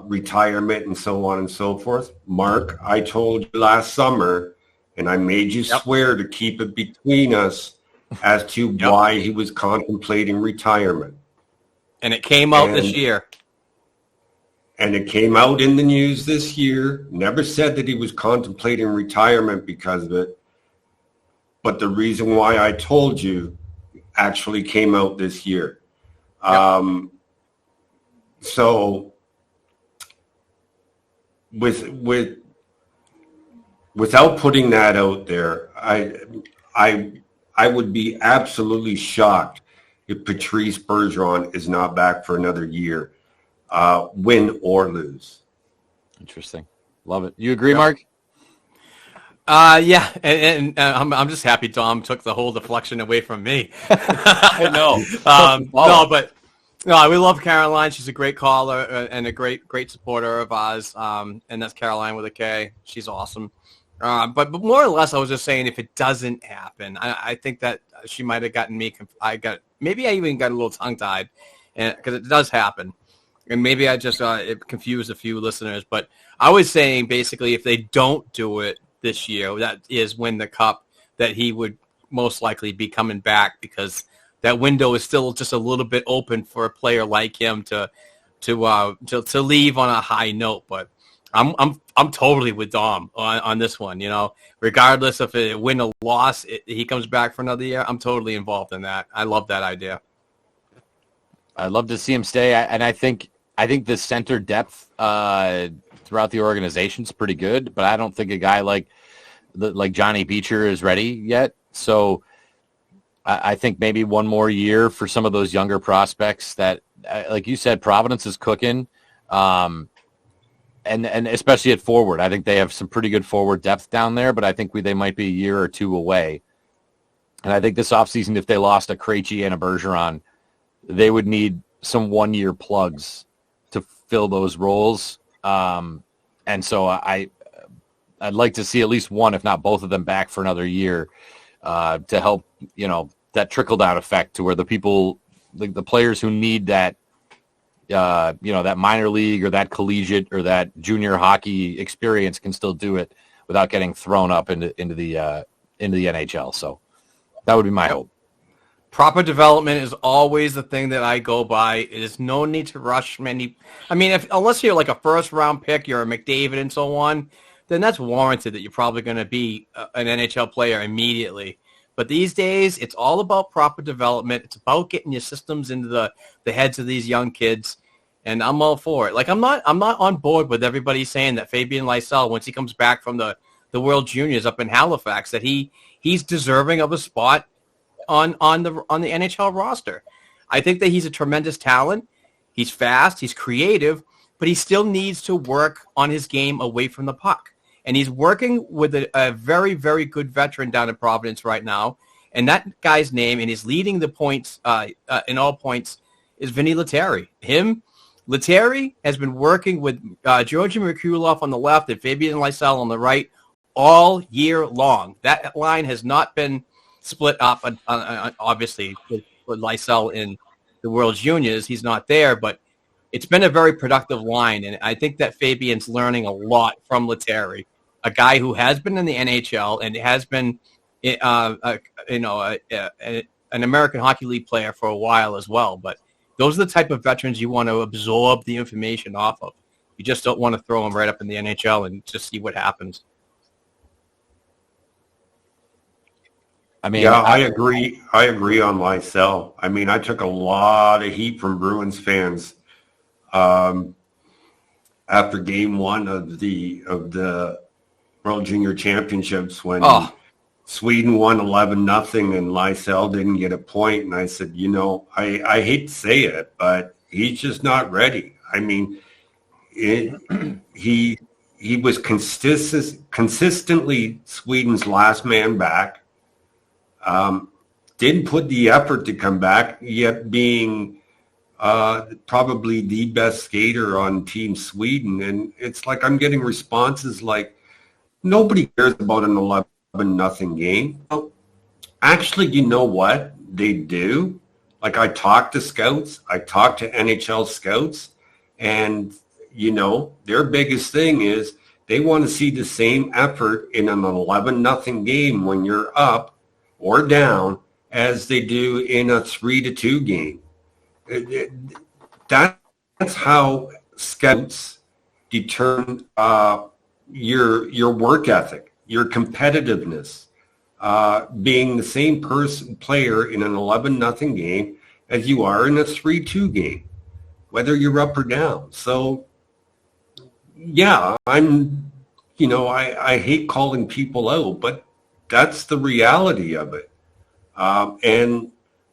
retirement and so on and so forth. Mark, I told you last summer, and I made you swear to keep it between us as to why he was contemplating retirement. And it came out this year. And it came out in the news this year. Never said that he was contemplating retirement because of it. But the reason why I told you actually came out this year. So without putting that out there, I would be absolutely shocked if Patrice Bergeron is not back for another year, win or lose. Interesting. Love it. You agree, Mark? Yeah, and I'm just happy Dom took the whole deflection away from me. I know. We love Caroline. She's a great caller and a great supporter of ours. And that's Caroline with a K. She's awesome. But more or less, I was just saying, if it doesn't happen, I think that she might have gotten me. Maybe I even got a little tongue-tied, because it does happen, and maybe I just it confused a few listeners. But I was saying basically, if they don't do it this year, that is win the cup, that he would most likely be coming back, because that window is still just a little bit open for a player like him to leave on a high note. But I'm totally with Dom on this one. Regardless if it win or loss, he comes back for another year. I'm totally involved in that. I love that idea. I'd love to see him stay, and I think the center depth throughout the organization is pretty good, but I don't think a guy like Johnny Beecher is ready yet. So I think maybe one more year for some of those younger prospects that, like you said, Providence is cooking. And especially at forward, I think they have some pretty good forward depth down there, but I think they might be a year or two away. And I think this offseason, if they lost a Krejci and a Bergeron, they would need some one-year plugs to fill those roles. And so I'd like to see at least one, if not both of them, back for another year to help, that trickle-down effect, to where the people, the players who need that, that minor league or that collegiate or that junior hockey experience can still do it without getting thrown up into the NHL. So that would be my hope. Proper development is always the thing that I go by. There's no need to rush many. I mean, unless you're like a first-round pick, you're a McDavid and so on, then that's warranted that you're probably going to be an NHL player immediately. But these days, it's all about proper development. It's about getting your systems into the heads of these young kids, and I'm all for it. Like, I'm not on board with everybody saying that Fabian Lysell, once he comes back from the World Juniors up in Halifax, that he's deserving of a spot on the NHL roster. I think that he's a tremendous talent. He's fast. He's creative, but he still needs to work on his game away from the puck. And he's working with a very, very good veteran down in Providence right now. And that guy's name, and he's leading the points in all points, is Vinny Lettieri. Lettieri has been working with Georgi Merkulov on the left and Fabian Lysell on the right all year long. That line has not been split up, obviously, with Lysell in the World Juniors. He's not there, but it's been a very productive line. And I think that Fabian's learning a lot from Lettieri, a guy who has been in the NHL and has been, an American Hockey League player for a while as well. But those are the type of veterans you want to absorb the information off of. You just don't want to throw them right up in the NHL and just see what happens. I mean, yeah, I agree. I agree on Lysell. I mean, I took a lot of heat from Bruins fans after Game 1 of the World Junior Championships when Sweden won 11-0 and Lysell didn't get a point. And I said, I hate to say it, but he's just not ready. I mean, he was consistently Sweden's last man back. Didn't put the effort to come back, yet being probably the best skater on Team Sweden. And it's like I'm getting responses like, nobody cares about an 11-0 game. Well, actually, you know what? They do. Like, I talk to scouts. I talk to NHL scouts. And, their biggest thing is they want to see the same effort in an 11-0 game when you're up or down as they do in a 3-2 game. That's how scouts determine your work ethic, your competitiveness, being the same player in an 11-0 game as you are in a 3-2 game, whether you're up or down. So, yeah, I hate calling people out, but that's the reality of it. And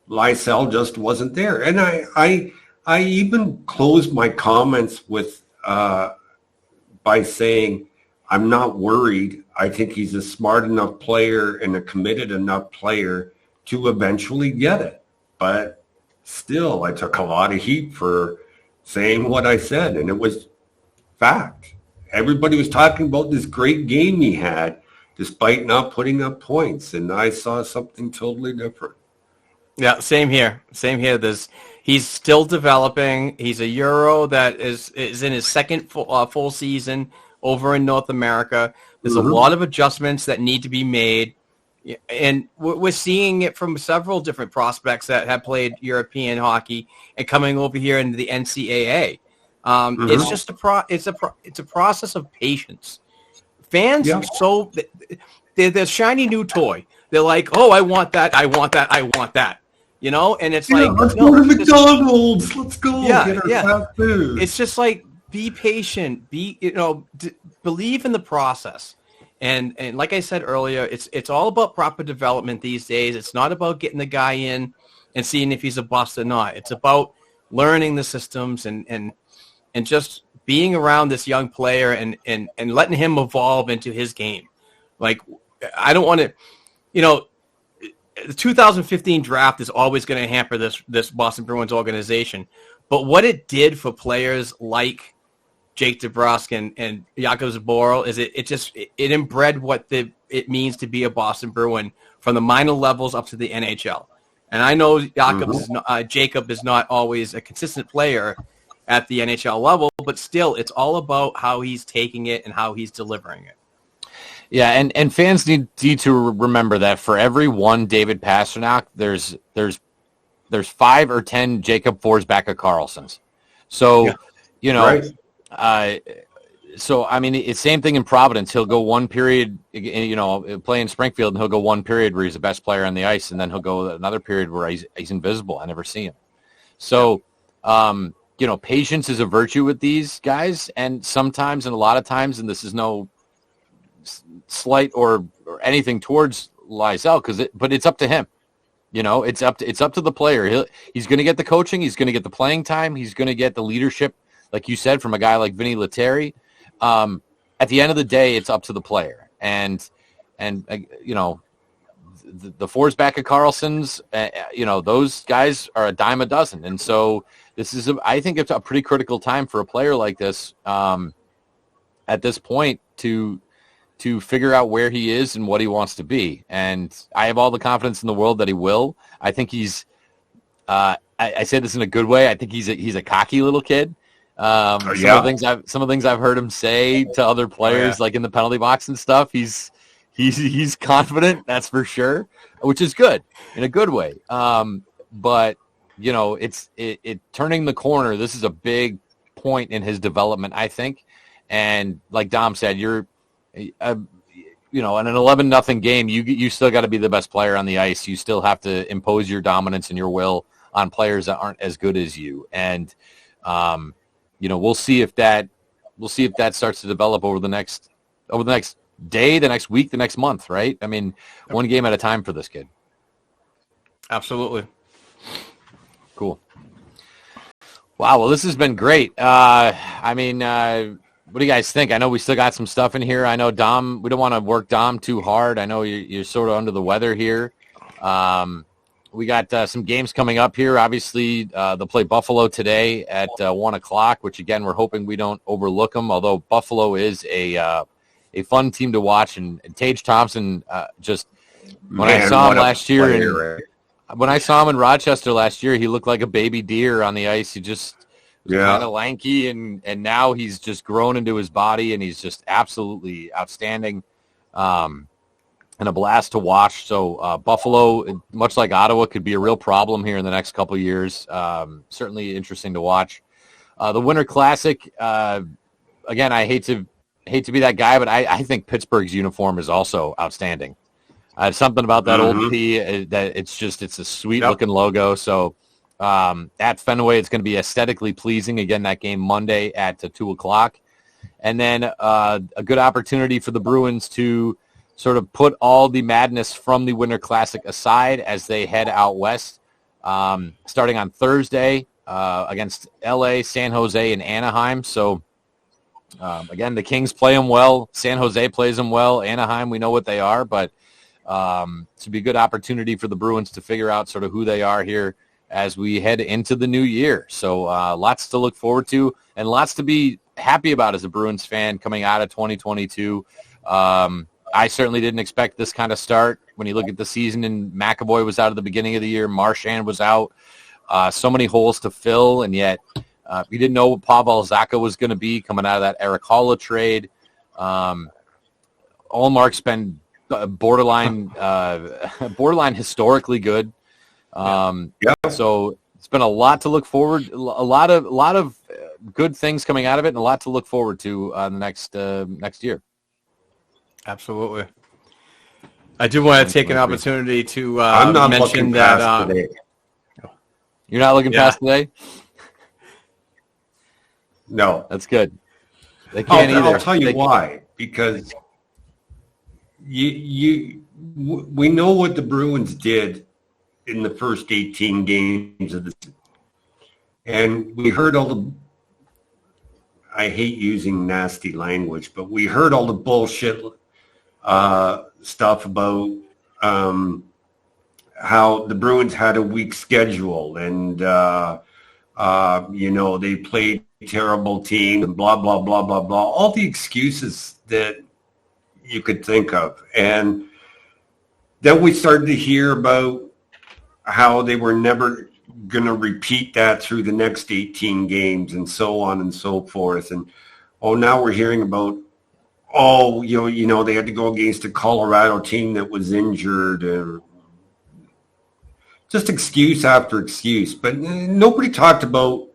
Lysell just wasn't there. And I even closed my comments with by saying, I'm not worried. I think he's a smart enough player and a committed enough player to eventually get it. But still, I took a lot of heat for saying what I said, and it was fact. Everybody was talking about this great game he had, despite not putting up points, and I saw something totally different. Yeah, same here. He's still developing. He's a Euro that is in his second full season over in North America. There's a lot of adjustments that need to be made, and we're seeing it from several different prospects that have played European hockey and coming over here into the NCAA. It's just it's a process of patience. Fans they're the shiny new toy. They're like, oh, I want that, I want that, I want that. And it's like, let's go to McDonald's. Let's go get our fast food. It's just like, be patient. Believe in the process. And like I said earlier, it's all about proper development these days. It's not about getting the guy in and seeing if he's a bust or not. It's about learning the systems and just being around this young player and letting him evolve into his game. Like, I don't want to, the 2015 draft is always going to hamper this Boston Bruins organization. But what it did for players like Jake DeBrusk and Jakub Zboril is it inbred what it means to be a Boston Bruin from the minor levels up to the NHL. And I know Jacob is not always a consistent player at the NHL level, but still, it's all about how he's taking it and how he's delivering it. Yeah, and fans need to remember that for every one David Pastrnak, there's 5 or 10 Jacob Forsbacka Carlsons. So, right. So, I mean, it's same thing in Providence. He'll go one period, you know, play in Springfield, and he'll go one period where he's the best player on the ice, and then he'll go another period where he's invisible. I never see him. So, you know, patience is a virtue with these guys, and sometimes and a lot of times, and this is no slight or anything towards Lysell, but it's up to him. You know, it's up to the player. He's going to get the coaching. He's going to get the playing time. He's going to get the leadership, like you said, from a guy like Vinny Lettieri. At the end of the day, it's up to the player. And you know, the Forsback of Carlson's, you know, those guys are a dime a dozen. And so this is, I think it's a pretty critical time for a player like this at this point to figure out where he is and what he wants to be. And I have all the confidence in the world that he will. I think he's, I say this in a good way. I think he's a cocky little kid. Some of the things I've heard him say to other players, like in the penalty box and stuff, he's confident, that's for sure, which is good in a good way. But you know, it's turning the corner. This is a big point in his development, I think. And like Dom said, you're, you know, in an 11-0 game, you still got to be the best player on the ice. You still have to impose your dominance and your will on players that aren't as good as you. And you know, we'll see if that starts to develop over the next day, the next week, the next month, right? I mean, one game at a time for this kid. Absolutely. Cool. Wow. Well, this has been great. I mean, what do you guys think? I know we still got some stuff in here. I know Dom, we don't want to work Dom too hard. I know you're sort of under the weather here. We got some games coming up here. Obviously, they'll play Buffalo today at 1 o'clock, which, again, we're hoping we don't overlook them, although Buffalo is a fun team to watch. And Tage Thompson, when I saw him last year, when I saw him in Rochester last year, he looked like a baby deer on the ice. He just was kind of lanky, and now he's just grown into his body, and he's just absolutely outstanding. And a blast to watch. So Buffalo, much like Ottawa, could be a real problem here in the next couple of years. Certainly interesting to watch. The Winter Classic, again, I hate to be that guy, but I think Pittsburgh's uniform is also outstanding. Something about that old P that it's a sweet looking logo. So at Fenway, it's going to be aesthetically pleasing. Again, that game Monday at 2 o'clock. And then a good opportunity for the Bruins to sort of put all the madness from the Winter Classic aside as they head out west, starting on Thursday against L.A., San Jose, and Anaheim. So, again, the Kings play them well. San Jose plays them well. Anaheim, we know what they are, but it's be a good opportunity for the Bruins to figure out sort of who they are here as we head into the new year. So lots to look forward to and lots to be happy about as a Bruins fan coming out of 2022. I certainly didn't expect this kind of start when you look at the season, and McAvoy was out at the beginning of the year. Marchand was out. So many holes to fill, and yet we didn't know what Pavel Zacha was going to be coming out of that Eric Holla trade. Allmark's been borderline historically good. So it's been a lot to look forward, a lot of good things coming out of it, and a lot to look forward to the next year. Absolutely. I do want to take an opportunity to I'm not mention looking past today. You're not looking past today? No. That's good. They can't either. I'll tell you why. Because we know what the Bruins did in the first 18 games of the season. And we heard all the, I hate using nasty language, but we heard all the bullshit stuff about how the Bruins had a weak schedule and, they played terrible team and blah, blah, blah, blah, blah. All the excuses that you could think of. And then we started to hear about how they were never going to repeat that through the next 18 games and so on and so forth. And, now we're hearing about, they had to go against a Colorado team that was injured. And just excuse after excuse. But nobody talked about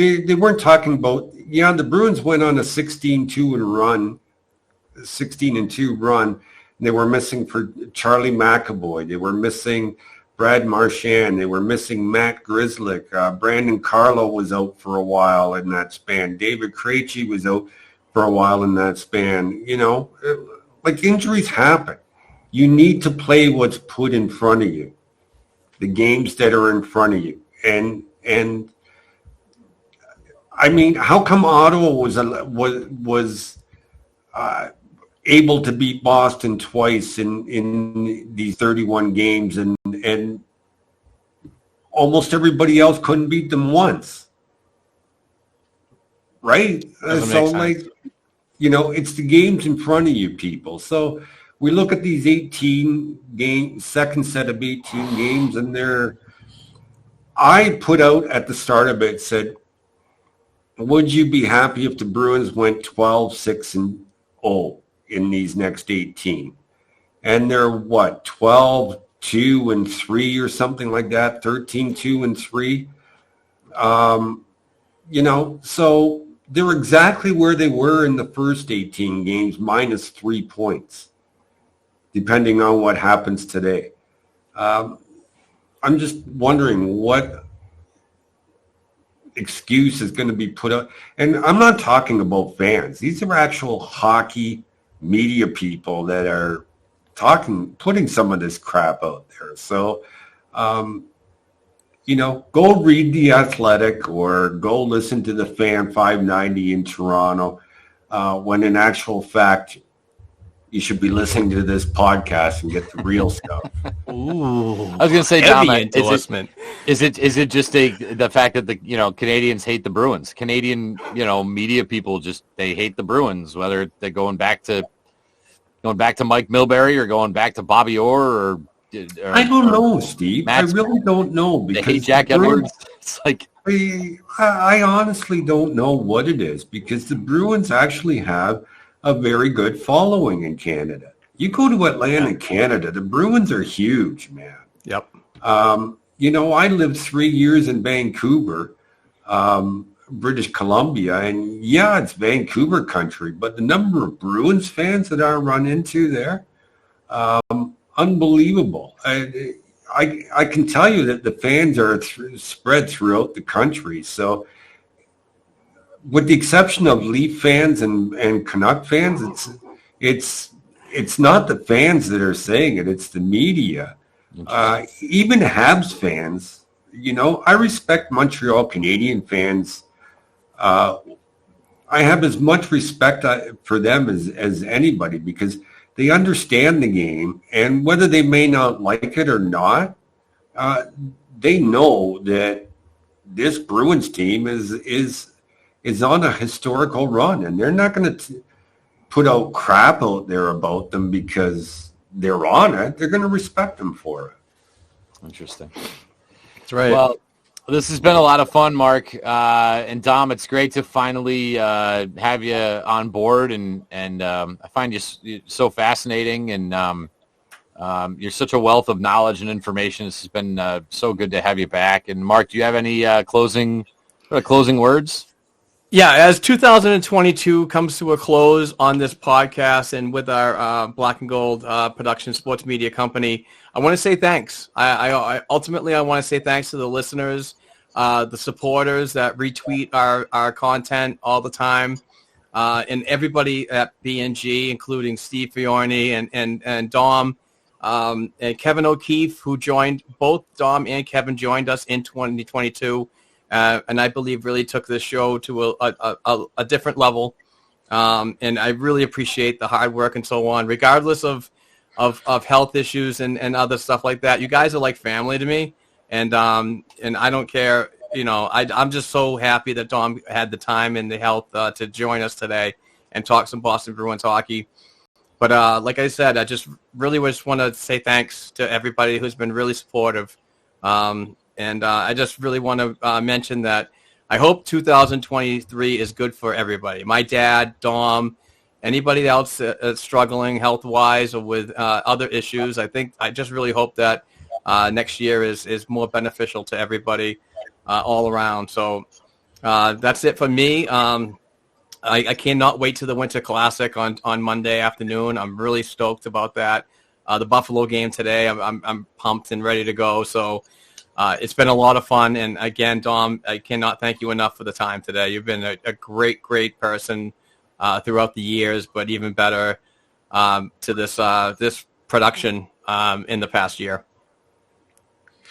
they weren't talking about, the Bruins went on a 16-2 run. And they were missing for Charlie McAvoy. They were missing Brad Marchand. They were missing Matt Grzelcyk. Brandon Carlo was out for a while in that span. David Krejci was out for a while in that span. Like injuries happen. You need to play what's put in front of you, the games that are in front of you. And I mean, how come Ottawa was able to beat Boston twice in these 31 games, and almost everybody else couldn't beat them once, right? So like, it's the games in front of you, people. So we look at these 18 games, second set of 18 games, and I put out at the start of it, said, would you be happy if the Bruins went 12-6-0 in these next 18? And they're 12-2-3 or something like that, 13-2-3. So they're exactly where they were in the first 18 games, minus 3 points, depending on what happens today. I'm just wondering what excuse is going to be put up. And I'm not talking about fans. These are actual hockey media people that are putting some of this crap out there. So, go read The Athletic or go listen to the Fan 590 in Toronto, when in actual fact, you should be listening to this podcast and get the real stuff. Ooh, I was going to say, Dom, is it just the fact that the Canadians hate the Bruins? Canadian media people they hate the Bruins, whether they're going back to Mike Milbury or going back to Bobby Orr or I don't know, Steve. I really don't know, because they hate Jack Edwards. It's like I honestly don't know what it is, because the Bruins actually have a very good following in Canada. You go to Atlantic Canada, the Bruins are huge, man. Yep. I lived 3 years in Vancouver, British Columbia, and it's Vancouver country, but the number of Bruins fans that I run into there, unbelievable. I can tell you that the fans are spread throughout the country. So with the exception of Leaf fans and Canuck fans, it's not the fans that are saying it, it's the media. Even Habs fans, I respect Montreal Canadian fans. I have as much respect for them as anybody, because they understand the game, and whether they may not like it or not, they know that this Bruins team is on a historical run, and they're not going to put out crap out there about them because they're on it. They're going to respect them for it. Interesting. That's right. Well, this has been a lot of fun, Mark. And Dom, it's great to finally have you on board, and I find you so fascinating, and you're such a wealth of knowledge and information. This has been so good to have you back. And Mark, do you have any closing words? Yeah, as 2022 comes to a close on this podcast and with our Black and Gold production sports media company, I want to say thanks. I ultimately want to say thanks to the listeners, the supporters that retweet our content all the time, and everybody at B&G, including Steve Forni and Dom, and Kevin O'Keefe, who joined, both Dom and Kevin joined us in 2022. And I believe really took this show to a different level. And I really appreciate the hard work and so on, regardless of health issues and other stuff like that. You guys are like family to me. And I don't care, I'm just so happy that Dom had the time and the health to join us today and talk some Boston Bruins hockey. But like I said, I just really just want to say thanks to everybody who's been really supportive. And I just really want to mention that I hope 2023 is good for everybody. My dad, Dom, anybody else struggling health-wise or with other issues. I just really hope that next year is more beneficial to everybody all around. So That's it for me. I cannot wait to the Winter Classic on Monday afternoon. I'm really stoked about that. The Buffalo game today, I'm pumped and ready to go. So it's been a lot of fun. And again, Dom, I cannot thank you enough for the time today. You've been a great, great person throughout the years, but even better to this production in the past year.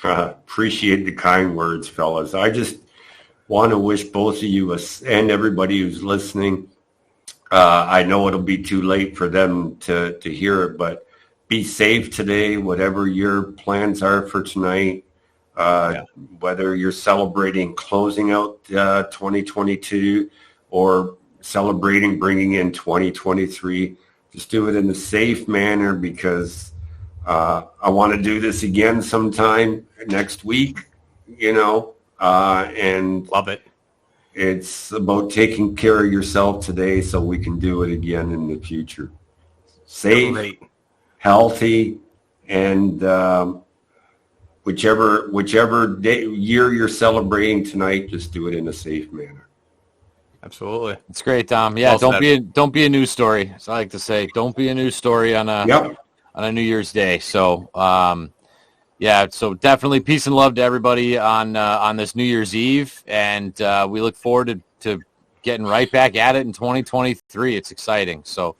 Appreciate the kind words, fellas. I just want to wish both of you and everybody who's listening. I know it'll be too late for them to hear it, but be safe today, whatever your plans are for tonight. Whether you're celebrating closing out 2022 or celebrating bringing in 2023, just do it in a safe manner, because I want to do this again sometime next week, and love it. It's about taking care of yourself today so we can do it again in the future. Safe, Great. Healthy, and whichever year you're celebrating tonight, just do it in a safe manner. Absolutely. It's great, Dom. Yeah, Well don't be a news story. As I like to say, don't be a news story on a New Year's Day. So, so definitely peace and love to everybody on this New Year's Eve, and we look forward to getting right back at it in 2023. It's exciting. So,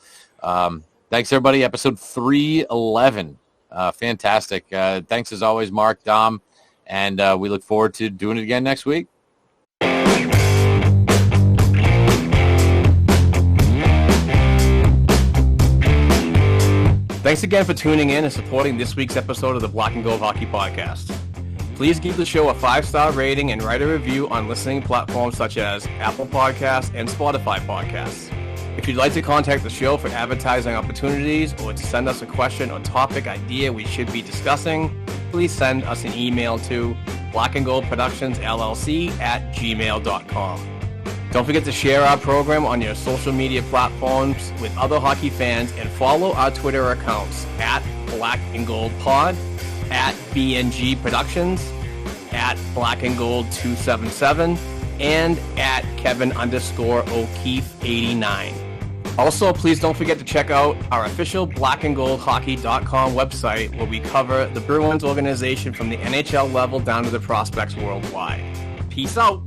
thanks everybody. Episode 311. Fantastic. Thanks as always, Mark, Dom, and we look forward to doing it again next week. Thanks again for tuning in and supporting this week's episode of the Black and Gold Hockey Podcast. Please give the show a 5-star rating and write a review on listening platforms such as Apple Podcasts and Spotify Podcasts. If you'd like to contact the show for advertising opportunities or to send us a question or topic idea we should be discussing, please send us an email to blackandgoldproductionsllc@gmail.com. Don't forget to share our program on your social media platforms with other hockey fans, and follow our Twitter accounts at Black and Gold Pod, at BNG Productions, at Black and Gold 277, and at Kevin_O'Keefe89. Also, please don't forget to check out our official blackandgoldhockey.com website, where we cover the Bruins organization from the NHL level down to the prospects worldwide. Peace out.